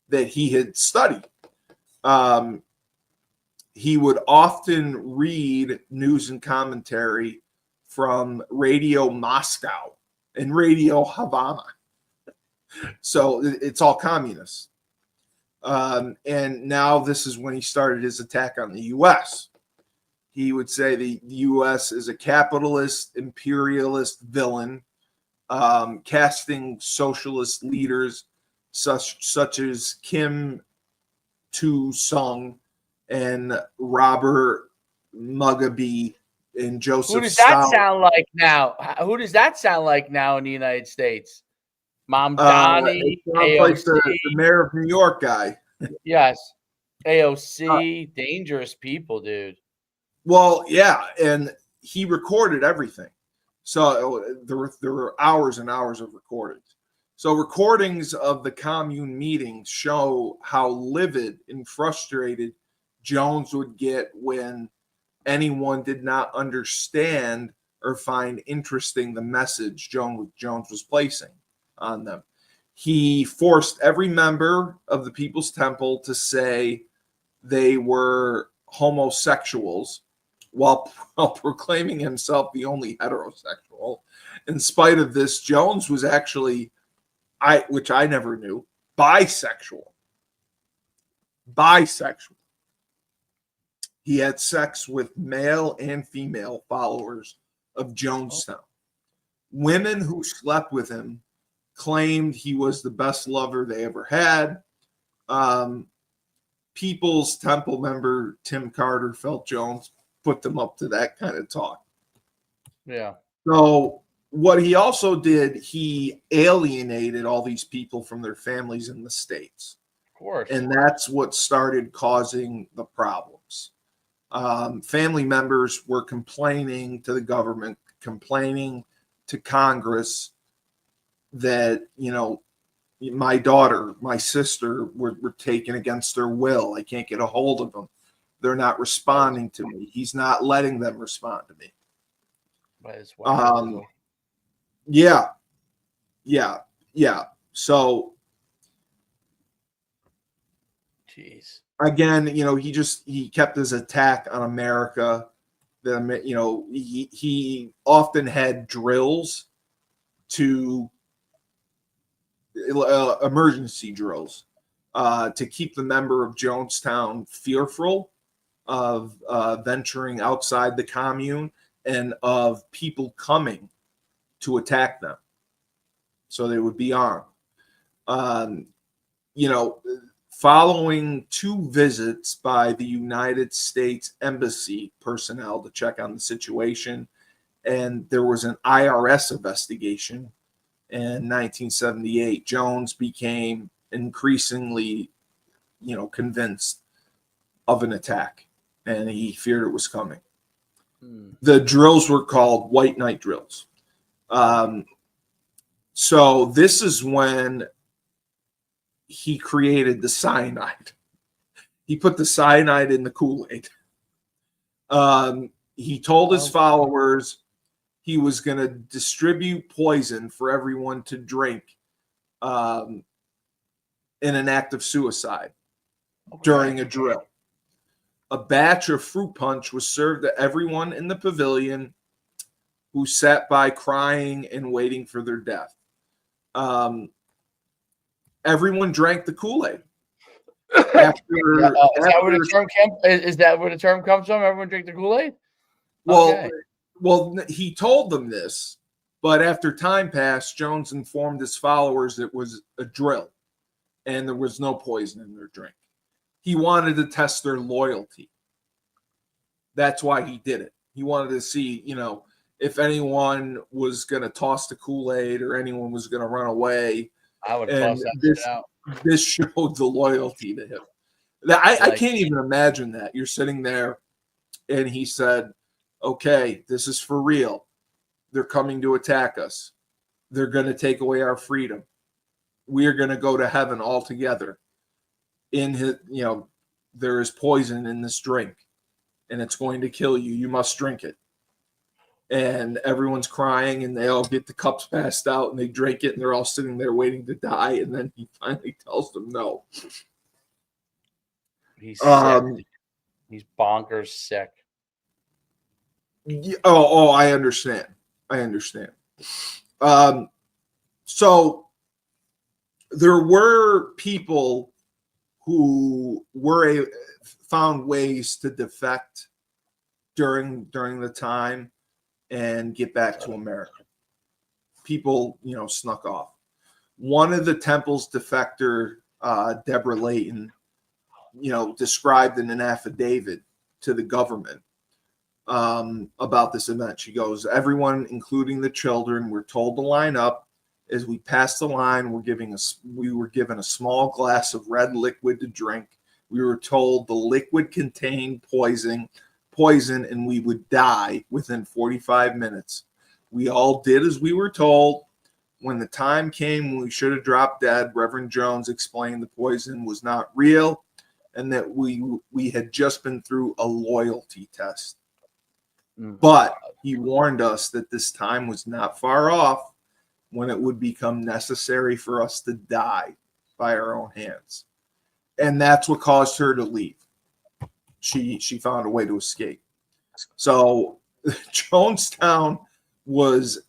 Speaker 3: that he had studied. He would often read news and commentary from Radio Moscow and Radio Havana. So it's all communist. And now this is when he started his attack on the U.S. He would say the U.S. is a capitalist, imperialist villain, casting socialist leaders such as Kim Tu-sung and Robert Mugabe and Joseph
Speaker 4: Who does that
Speaker 3: Stalin.
Speaker 4: sound like now? Who does that sound like now in the United States? Mamdani, AOC.
Speaker 3: Like the mayor of New York guy.
Speaker 4: Yes. AOC, dangerous people, dude.
Speaker 3: Well, yeah, and he recorded everything. So there were hours and hours of recordings. So recordings of the commune meetings show how livid and frustrated Jones would get when anyone did not understand or find interesting the message Jones was placing on them. He forced every member of the People's Temple to say they were homosexuals while proclaiming himself the only heterosexual. In spite of this, Jones was actually, which I never knew, bisexual. Bisexual. He had sex with male and female followers of Jonestown. Women who slept with him claimed he was the best lover they ever had. People's Temple member Tim Carter felt Jones put them up to that kind of talk.
Speaker 4: Yeah.
Speaker 3: So what he also did, he alienated all these people from their families in the States.
Speaker 4: Of course.
Speaker 3: And that's what started causing the problems. Family members were complaining to the government, complaining to Congress that, you know, my daughter, my sister were taken against their will. I can't get a hold of them. They're not responding to me. He's not letting them respond to me. Yeah. So,
Speaker 4: jeez.
Speaker 3: Again, you know, he kept his attack on America. Then, you know, he often had drills to emergency drills to keep the member of Jonestown fearful of venturing outside the commune and of people coming to attack them. So they would be armed. You know, following 2 visits by the United States Embassy personnel to check on the situation, and there was an IRS investigation in 1978, Jones became increasingly, you know, convinced of an attack, and he feared it was coming. The drills were called White Night drills. So this is when he created the cyanide. He put the cyanide in the Kool-Aid. He told his followers he was going to distribute poison for everyone to drink in an act of suicide during a drill. A batch of fruit punch was served to everyone in the pavilion who sat by crying and waiting for their death. Everyone drank the Kool-Aid.
Speaker 4: Is that where the term comes from? Everyone drink the Kool-Aid?
Speaker 3: Well, he told them this, but after time passed, Jones informed his followers it was a drill and there was no poison in their drink. He wanted to test their loyalty. That's why he did it. He wanted to see, you know, if anyone was going to toss the Kool-Aid or anyone was going to run away.
Speaker 4: I would toss that out.
Speaker 3: This showed the loyalty to him. I can't even imagine that. You're sitting there and he said, okay, this is for real. They're coming to attack us. They're going to take away our freedom. We are going to go to heaven all together. In his, you know, there is poison in this drink and it's going to kill you. You must drink it. And everyone's crying and they all get the cups passed out and they drink it and they're all sitting there waiting to die. And then he finally tells them no.
Speaker 4: He's sick. He's bonkers sick.
Speaker 3: I understand. So there were people who found ways to defect during the time and get back to America. People, you know, snuck off. One of the temple's defector, Deborah Layton, you know, described in an affidavit to the government about this event. She goes, everyone, including the children, were told to line up. As we passed the line, we were given a small glass of red liquid to drink. We were told the liquid contained poison, and we would die within 45 minutes. We all did as we were told. When the time came when we should have dropped dead, Reverend Jones explained the poison was not real and that we had just been through a loyalty test. But he warned us that this time was not far off when it would become necessary for us to die by our own hands. And that's what caused her to leave. she found a way to escape. So Jonestown was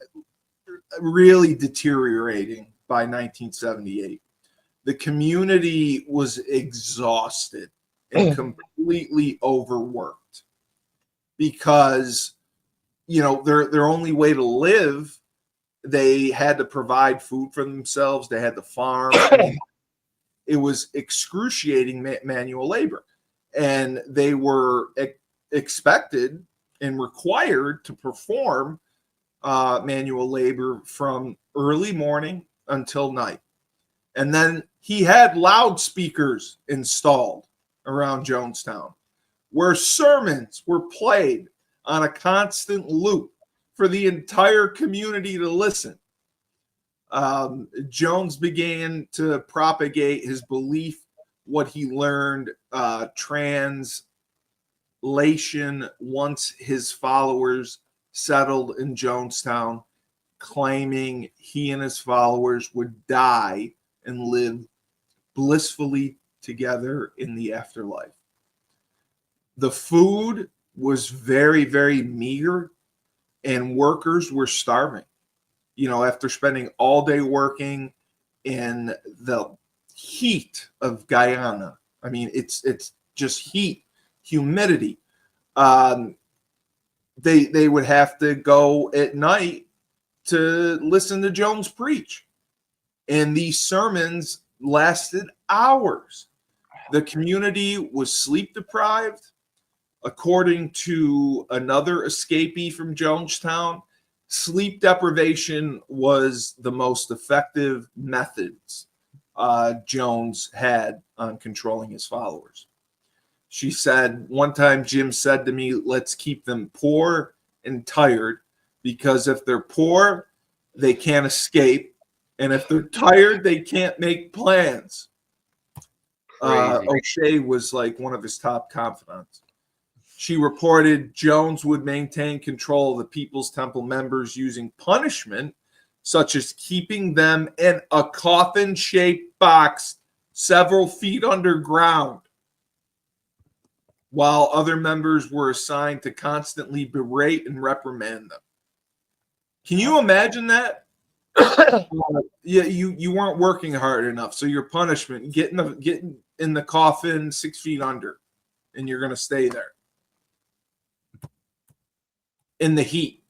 Speaker 3: really deteriorating by 1978. The community was exhausted and completely overworked because, you know, their only way to live, they had to provide food for themselves. They had to farm. I mean, it was excruciating manual labor, and they were expected and required to perform manual labor from early morning until night. And then he had loudspeakers installed around Jonestown where sermons were played on a constant loop for the entire community to listen. Jones began to propagate his belief, what he learned, translation, once his followers settled in Jonestown, claiming he and his followers would die and live blissfully together in the afterlife. The food was very, very meager, and workers were starving. You know, after spending all day working in the heat of Guyana, I mean, it's just heat, humidity. They would have to go at night to listen to Jones preach, and these sermons lasted hours. The community was sleep deprived. According to another escapee from Jonestown, sleep deprivation was the most effective methods Jones had on controlling his followers. She said, one time Jim said to me, let's keep them poor and tired, because if they're poor, they can't escape. And if they're tired, they can't make plans. O'Shea was like one of his top confidants. She reported Jones would maintain control of the People's Temple members using punishment, such as keeping them in a coffin-shaped box several feet underground, while other members were assigned to constantly berate and reprimand them. Can you imagine that? Yeah, you weren't working hard enough, so your punishment, getting in the coffin 6 feet under, and you're going to stay there in the heat,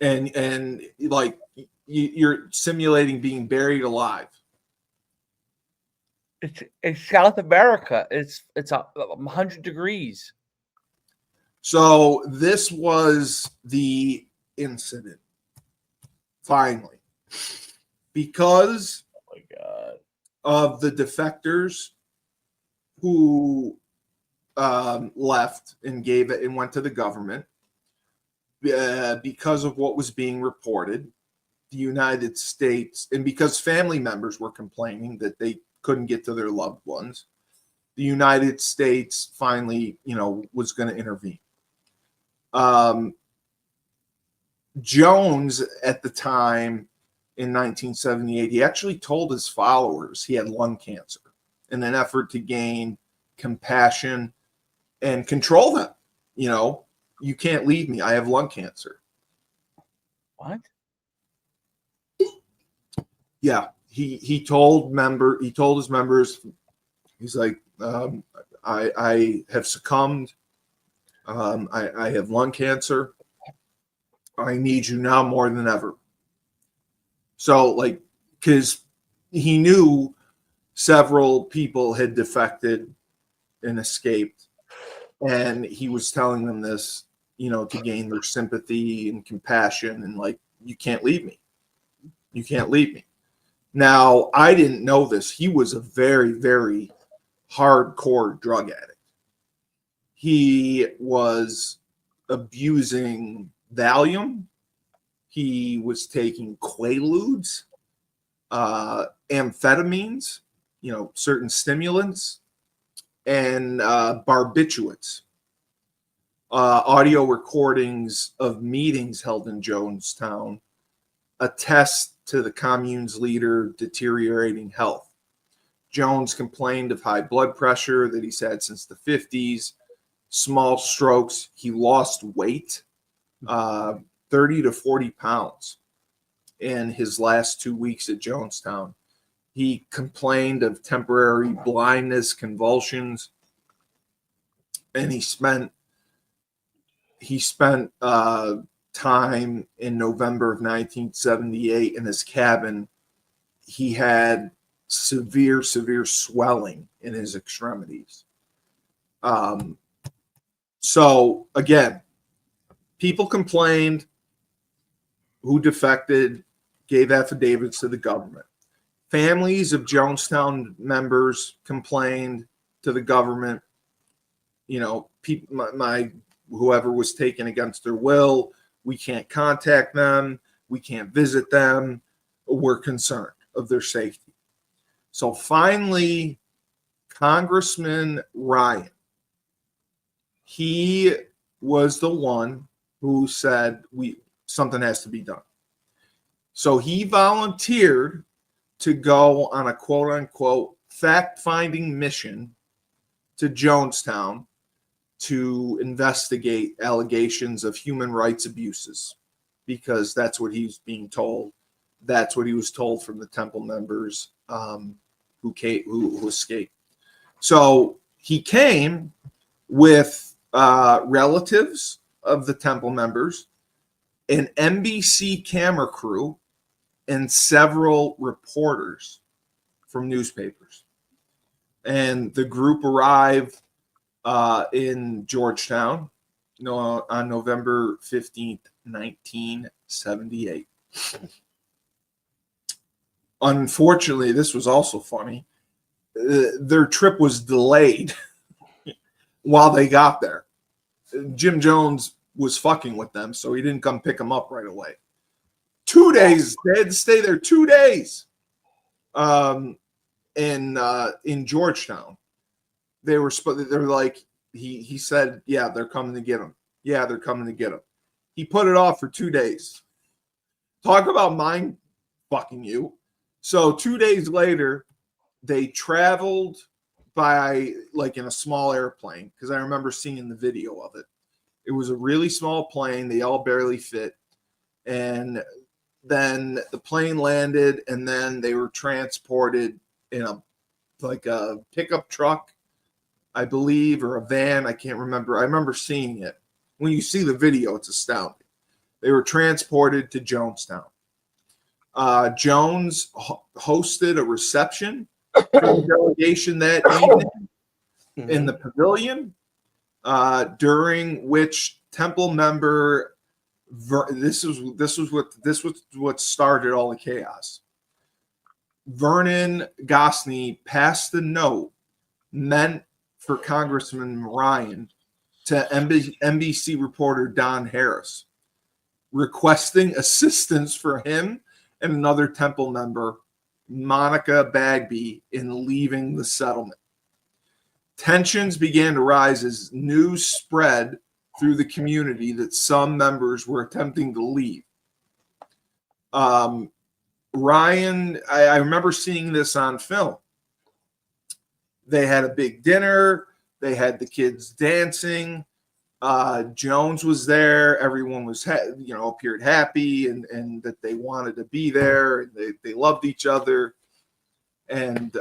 Speaker 3: and like you're simulating being buried alive.
Speaker 4: It's South America. It's 100 degrees.
Speaker 3: So this was the incident. Finally, because
Speaker 4: Oh my God.
Speaker 3: of the defectors who left and gave it and went to the government, because of what was being reported, the United States, and because family members were complaining that they couldn't get to their loved ones, the United States finally, was going to intervene. Jones, at the time in 1978, he actually told his followers he had lung cancer in an effort to gain compassion and control them. You can't leave me. I have lung cancer.
Speaker 4: What?
Speaker 3: Yeah, he told his members, he's like, I have succumbed. I have lung cancer. I need you now more than ever. So, because he knew several people had defected and escaped, and he was telling them this, to gain their sympathy and compassion, and you can't leave me. You can't leave me. Now, I didn't know this. He was a very, very hardcore drug addict. He was abusing Valium. He was taking Quaaludes, amphetamines, certain stimulants, and barbiturates. Audio recordings of meetings held in Jonestown attest to the commune's leader deteriorating health. Jones complained of high blood pressure that he's had since the 50s, small strokes. He lost weight, 30 to 40 pounds in his last 2 weeks at Jonestown. He complained of temporary blindness, convulsions, and he spent time in November of 1978 in his cabin. He had severe swelling in his extremities. So again, people complained who defected, gave affidavits to the government. Families of Jonestown members complained to the government. You know, people, my whoever was taken against their will, we can't contact them, we can't visit them, we're concerned of their safety. So finally, Congressman Ryan, he was the one who said something has to be done. So he volunteered to go on a quote unquote fact-finding mission to Jonestown to investigate allegations of human rights abuses, because that's what he's being told. That's what he was told from the temple members who escaped. So he came with relatives of the temple members, an NBC camera crew, and several reporters from newspapers. And the group arrived in Georgetown on November 15th, 1978. Unfortunately, this was also funny. Their trip was delayed while they got there. Jim Jones was fucking with them, so he didn't come pick them up right away. 2 days. They had to stay there 2 days in Georgetown. They're like, he said, yeah, they're coming to get him. Yeah, they're coming to get him. He put it off for 2 days. Talk about mind fucking you. So 2 days later, they traveled by like in a small airplane, because I remember seeing the video of it. It was a really small plane. They all barely fit. And then the plane landed, and then they were transported in a pickup truck, I believe, or a van. I can't remember. I remember seeing it. When you see the video, it's astounding. They were transported to Jonestown. Jones hosted a reception for the delegation that evening in the pavilion, during which temple member this was what started all the chaos. Vernon Gosney passed the note meant for Congressman Ryan to NBC reporter Don Harris, requesting assistance for him and another temple member, Monica Bagby, in leaving the settlement. Tensions began to rise as news spread through the community that some members were attempting to leave. Ryan, I remember seeing this on film. They had a big dinner. They had the kids dancing. Jones was there. Everyone was, appeared happy and that they wanted to be there. And they loved each other, and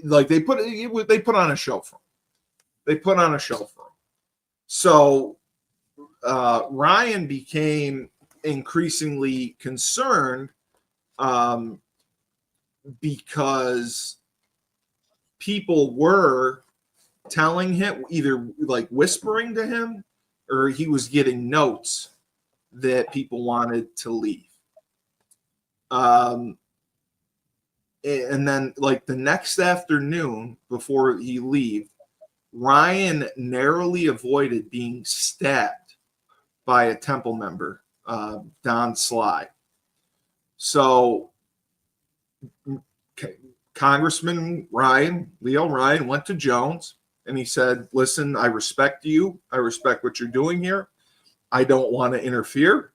Speaker 3: they put on a show for him. They put on a show for him. So Ryan became increasingly concerned because people were telling him, either like whispering to him, or he was getting notes that people wanted to leave. And then like the next afternoon before he leave, Ryan narrowly avoided being stabbed by a temple member, Don Sly. So Congressman Leo Ryan went to Jones and he said, listen, I respect you. I respect what you're doing here. I don't want to interfere.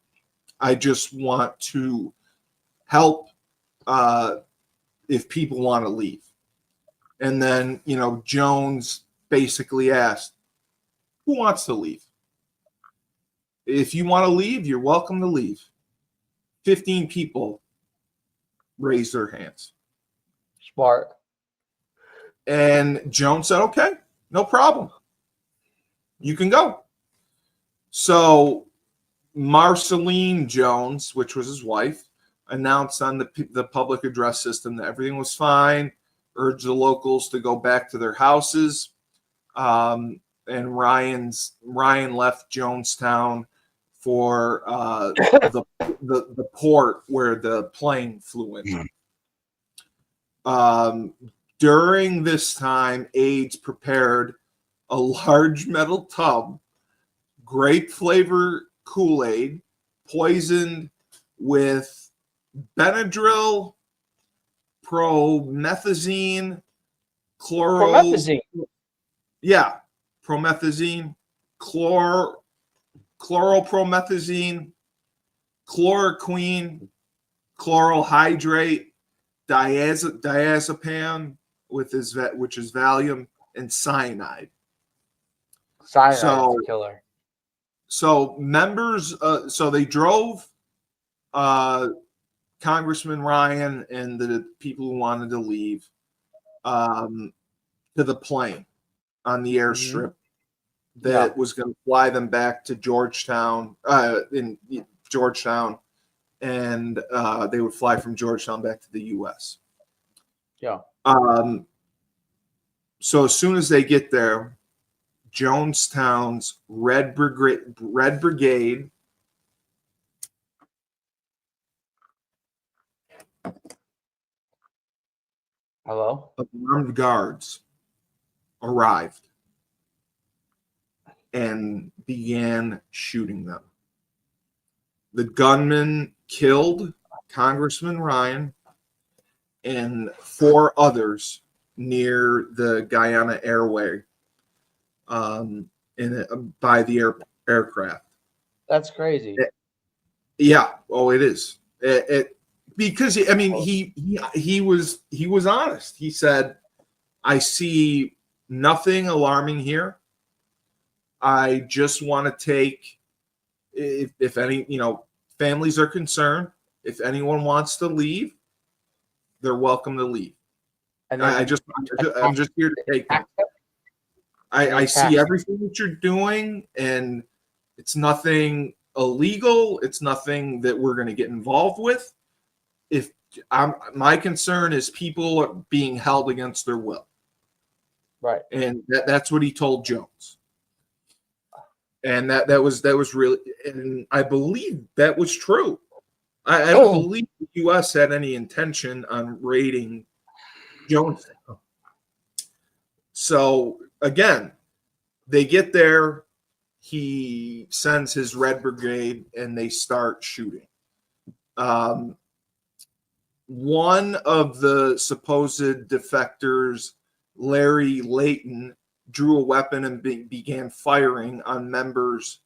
Speaker 3: I just want to help if people want to leave. And then, Jones basically asked, Who wants to leave? If you want to leave, you're welcome to leave. 15 people raised their hands.
Speaker 4: Smart.
Speaker 3: And Jones said, okay, no problem. You can go. So Marceline Jones, which was his wife, announced on the public address system that everything was fine, urged the locals to go back to their houses. And Ryan left Jonestown for the port where the plane flew in. During this time, aides prepared a large metal tub, grape flavor Kool-Aid, poisoned with Benadryl, promethazine,
Speaker 4: Promethazine.
Speaker 3: Yeah, promethazine, chloropromethazine, chloroquine, chloral hydrate, diazepam, which is Valium, and cyanide.
Speaker 4: Cyanide is a killer.
Speaker 3: So members, so they drove Congressman Ryan and the people who wanted to leave to the plane on the airstrip that was going to fly them back to Georgetown, and they would fly from Georgetown back to the U.S.
Speaker 4: Yeah.
Speaker 3: So as soon as they get there, Jonestown's Red Brigade
Speaker 4: Hello?
Speaker 3: armed guards arrived and began shooting them. The gunman killed Congressman Ryan and 4 others near the Guyana airway by the aircraft.
Speaker 4: That's crazy.
Speaker 3: Yeah. Oh, it is. Because I mean he was honest. He said, "I see nothing alarming here. I just want to take, if any, families are concerned, if anyone wants to leave, they're welcome to leave. And I'm just here to take them. I see everything that you're doing, and it's nothing illegal. It's nothing that we're going to get involved with. My concern is people are being held against their will."
Speaker 4: Right.
Speaker 3: And that's what he told Jones. And that was really, and I believe that was true. I don't believe the U.S. had any intention on raiding Jonestown. So again, they get there. He sends his Red Brigade, and they start shooting. One of the supposed defectors, Larry Layton, drew a weapon and began firing on members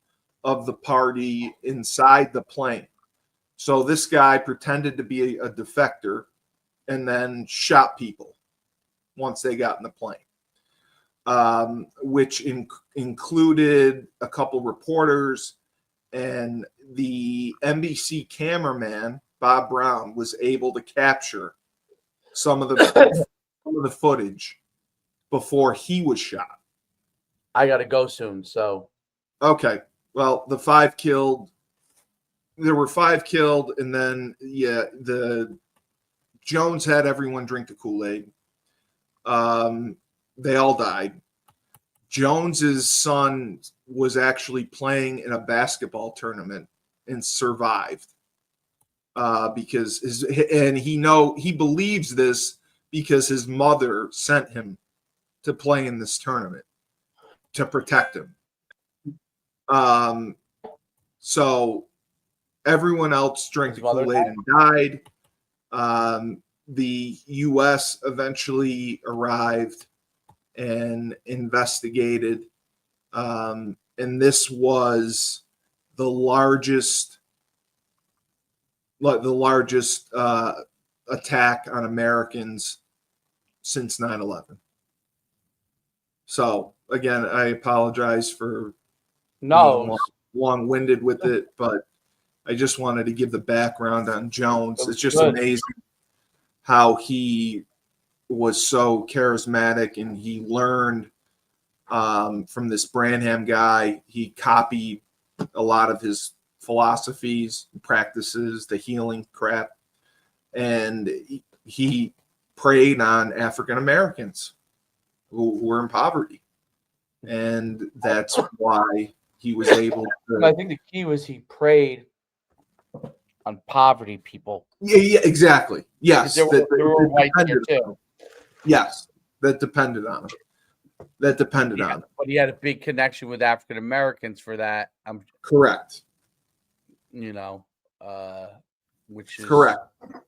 Speaker 3: of the party inside the plane. So this guy pretended to be a defector and then shot people once they got in the plane, which included a couple reporters, and the NBC cameraman, Bob Brown, was able to capture some of the footage before he was shot.
Speaker 4: I got to go soon, so.
Speaker 3: Okay. Well, there were 5 killed, and then, the Jones had everyone drink the Kool-Aid. They all died. Jones's son was actually playing in a basketball tournament and survived. Because he believes this because his mother sent him to play in this tournament to protect him. So everyone else drank the Kool-Aid and died. The U.S. eventually arrived and investigated, and this was the largest attack on Americans since 9/11. So again, I apologize for
Speaker 4: No,
Speaker 3: being long-winded with it, but I just wanted to give the background on Jones.
Speaker 4: it was
Speaker 3: It's just
Speaker 4: good.
Speaker 3: amazing how he was so charismatic, and he learned from this Branham guy. He copied a lot of his philosophies, practices, the healing crap, and he preyed on African Americans who were in poverty, and that's why he was able
Speaker 4: And I
Speaker 3: to.
Speaker 4: think the key was he preyed on poverty people.
Speaker 3: Yeah, exactly. Yes,
Speaker 4: There were white there
Speaker 3: depended
Speaker 4: too.
Speaker 3: on him. Yes, that depended on him. That depended on him.
Speaker 4: But he had a big connection with African Americans for that.
Speaker 3: Correct.
Speaker 4: You know, which is
Speaker 3: Correct.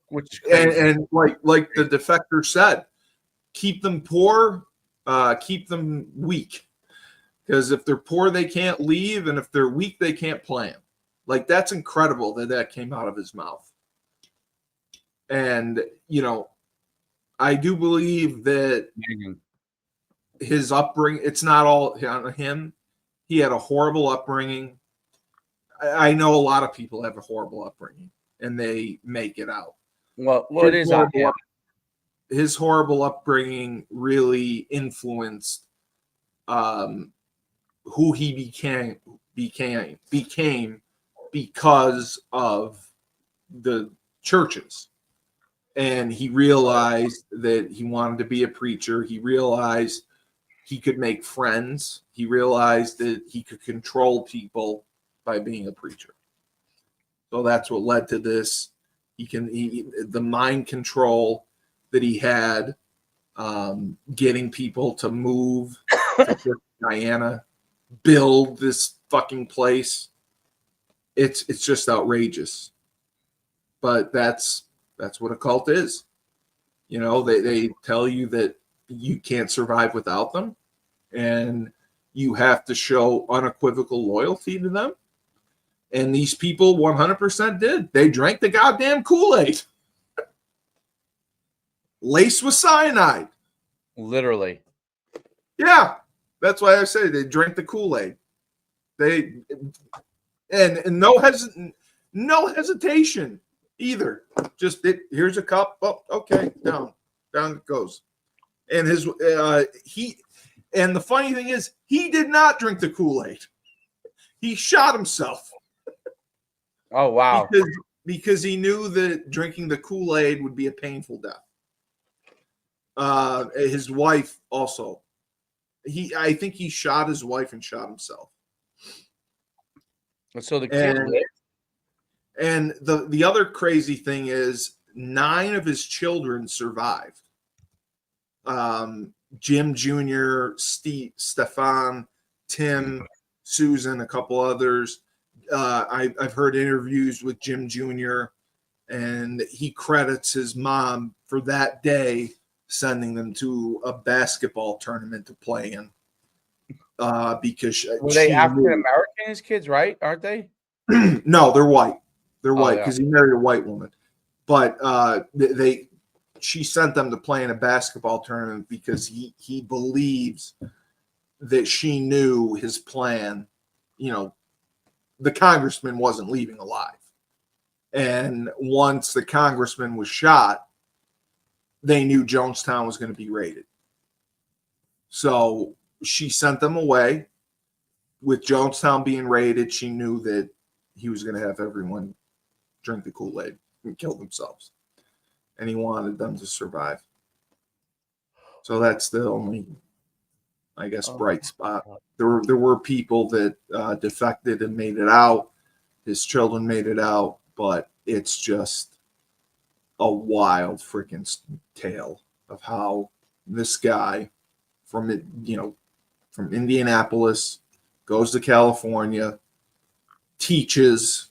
Speaker 4: which is crazy.
Speaker 3: And like the defector said, keep them poor, keep them weak. Because if they're poor, they can't leave, and if they're weak, they can't plan. Like, that's incredible that came out of his mouth. And I do believe that his upbringing, it's not all on him. He had a horrible upbringing. I know a lot of people have a horrible upbringing, and they make it out.
Speaker 4: Well, it is on him.
Speaker 3: His horrible upbringing really influenced who he became because of the churches. And he realized that he wanted to be a preacher. He realized he could make friends. He realized that he could control people by being a preacher. So that's what led to this. The mind control that he had, getting people to move to Guyana, build this fucking place. It's just outrageous. But that's what a cult is. They tell you that you can't survive without them, and you have to show unequivocal loyalty to them. And these people 100% did. They drank the goddamn Kool-Aid. Laced with cyanide.
Speaker 4: Literally.
Speaker 3: Yeah. That's why I say they drank the Kool-Aid. And no hesitation either. Just here's a cup. Oh, okay, down it goes. And and the funny thing is, he did not drink the Kool-Aid. He shot himself.
Speaker 4: Oh wow!
Speaker 3: Because he knew that drinking the Kool-Aid would be a painful death. His wife also. I think he shot his wife and shot himself.
Speaker 4: And so the kid lived.
Speaker 3: And the other crazy thing is 9 of his children survived. Jim Jr., Stefan, Tim, Susan, a couple others. I've heard interviews with Jim Jr., and he credits his mom for that day sending them to a basketball tournament to play in. Because
Speaker 4: were they African American, his kids, right? Aren't they?
Speaker 3: No, they're white. They're white
Speaker 4: yeah.
Speaker 3: because he married a white woman. But she sent them to play in a basketball tournament because he believes that she knew his plan. The congressman wasn't leaving alive. And once the congressman was shot, they knew Jonestown was going to be raided. So she sent them away. With Jonestown being raided, she knew that he was going to have everyone drink the Kool-Aid and kill themselves. And he wanted them to survive. So that's the only, I guess, bright spot. There were people that defected and made it out. His children made it out. But it's just a wild freaking tale of how this guy from Indianapolis goes to California, teaches,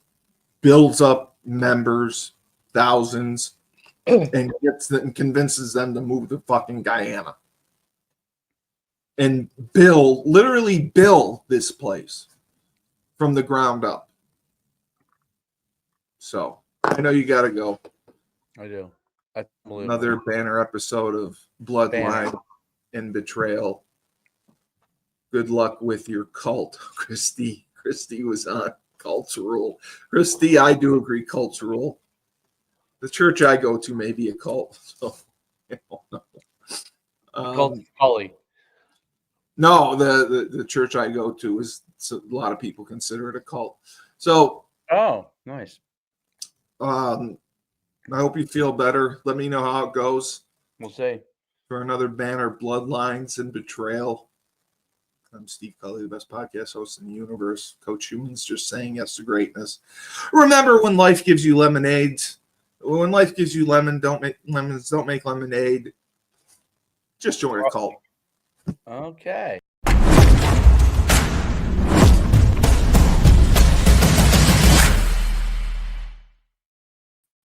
Speaker 3: builds up members, thousands, and convinces them to move to fucking Guyana and literally build this place from the ground up. So I know you got to go.
Speaker 4: I do.
Speaker 3: Another banner episode of Bloodline and Betrayal. Good luck with your cult. Christy was on cults rule. Christy, I do agree, cults rule. The church I go to may be a cult. So, I don't know.
Speaker 4: Cult Cully.
Speaker 3: No, the church I go to is a lot of people consider it a cult. So,
Speaker 4: Oh, nice.
Speaker 3: I hope you feel better. Let me know how it goes.
Speaker 4: We'll see.
Speaker 3: For another banner, Bloodlines and Betrayal. I'm Steve Cully, the best podcast host in the universe. Coach Schuman's just saying yes to greatness. Remember, when life gives you lemonade, when life gives you lemons, don't make lemonade. Just join a cult.
Speaker 4: Okay.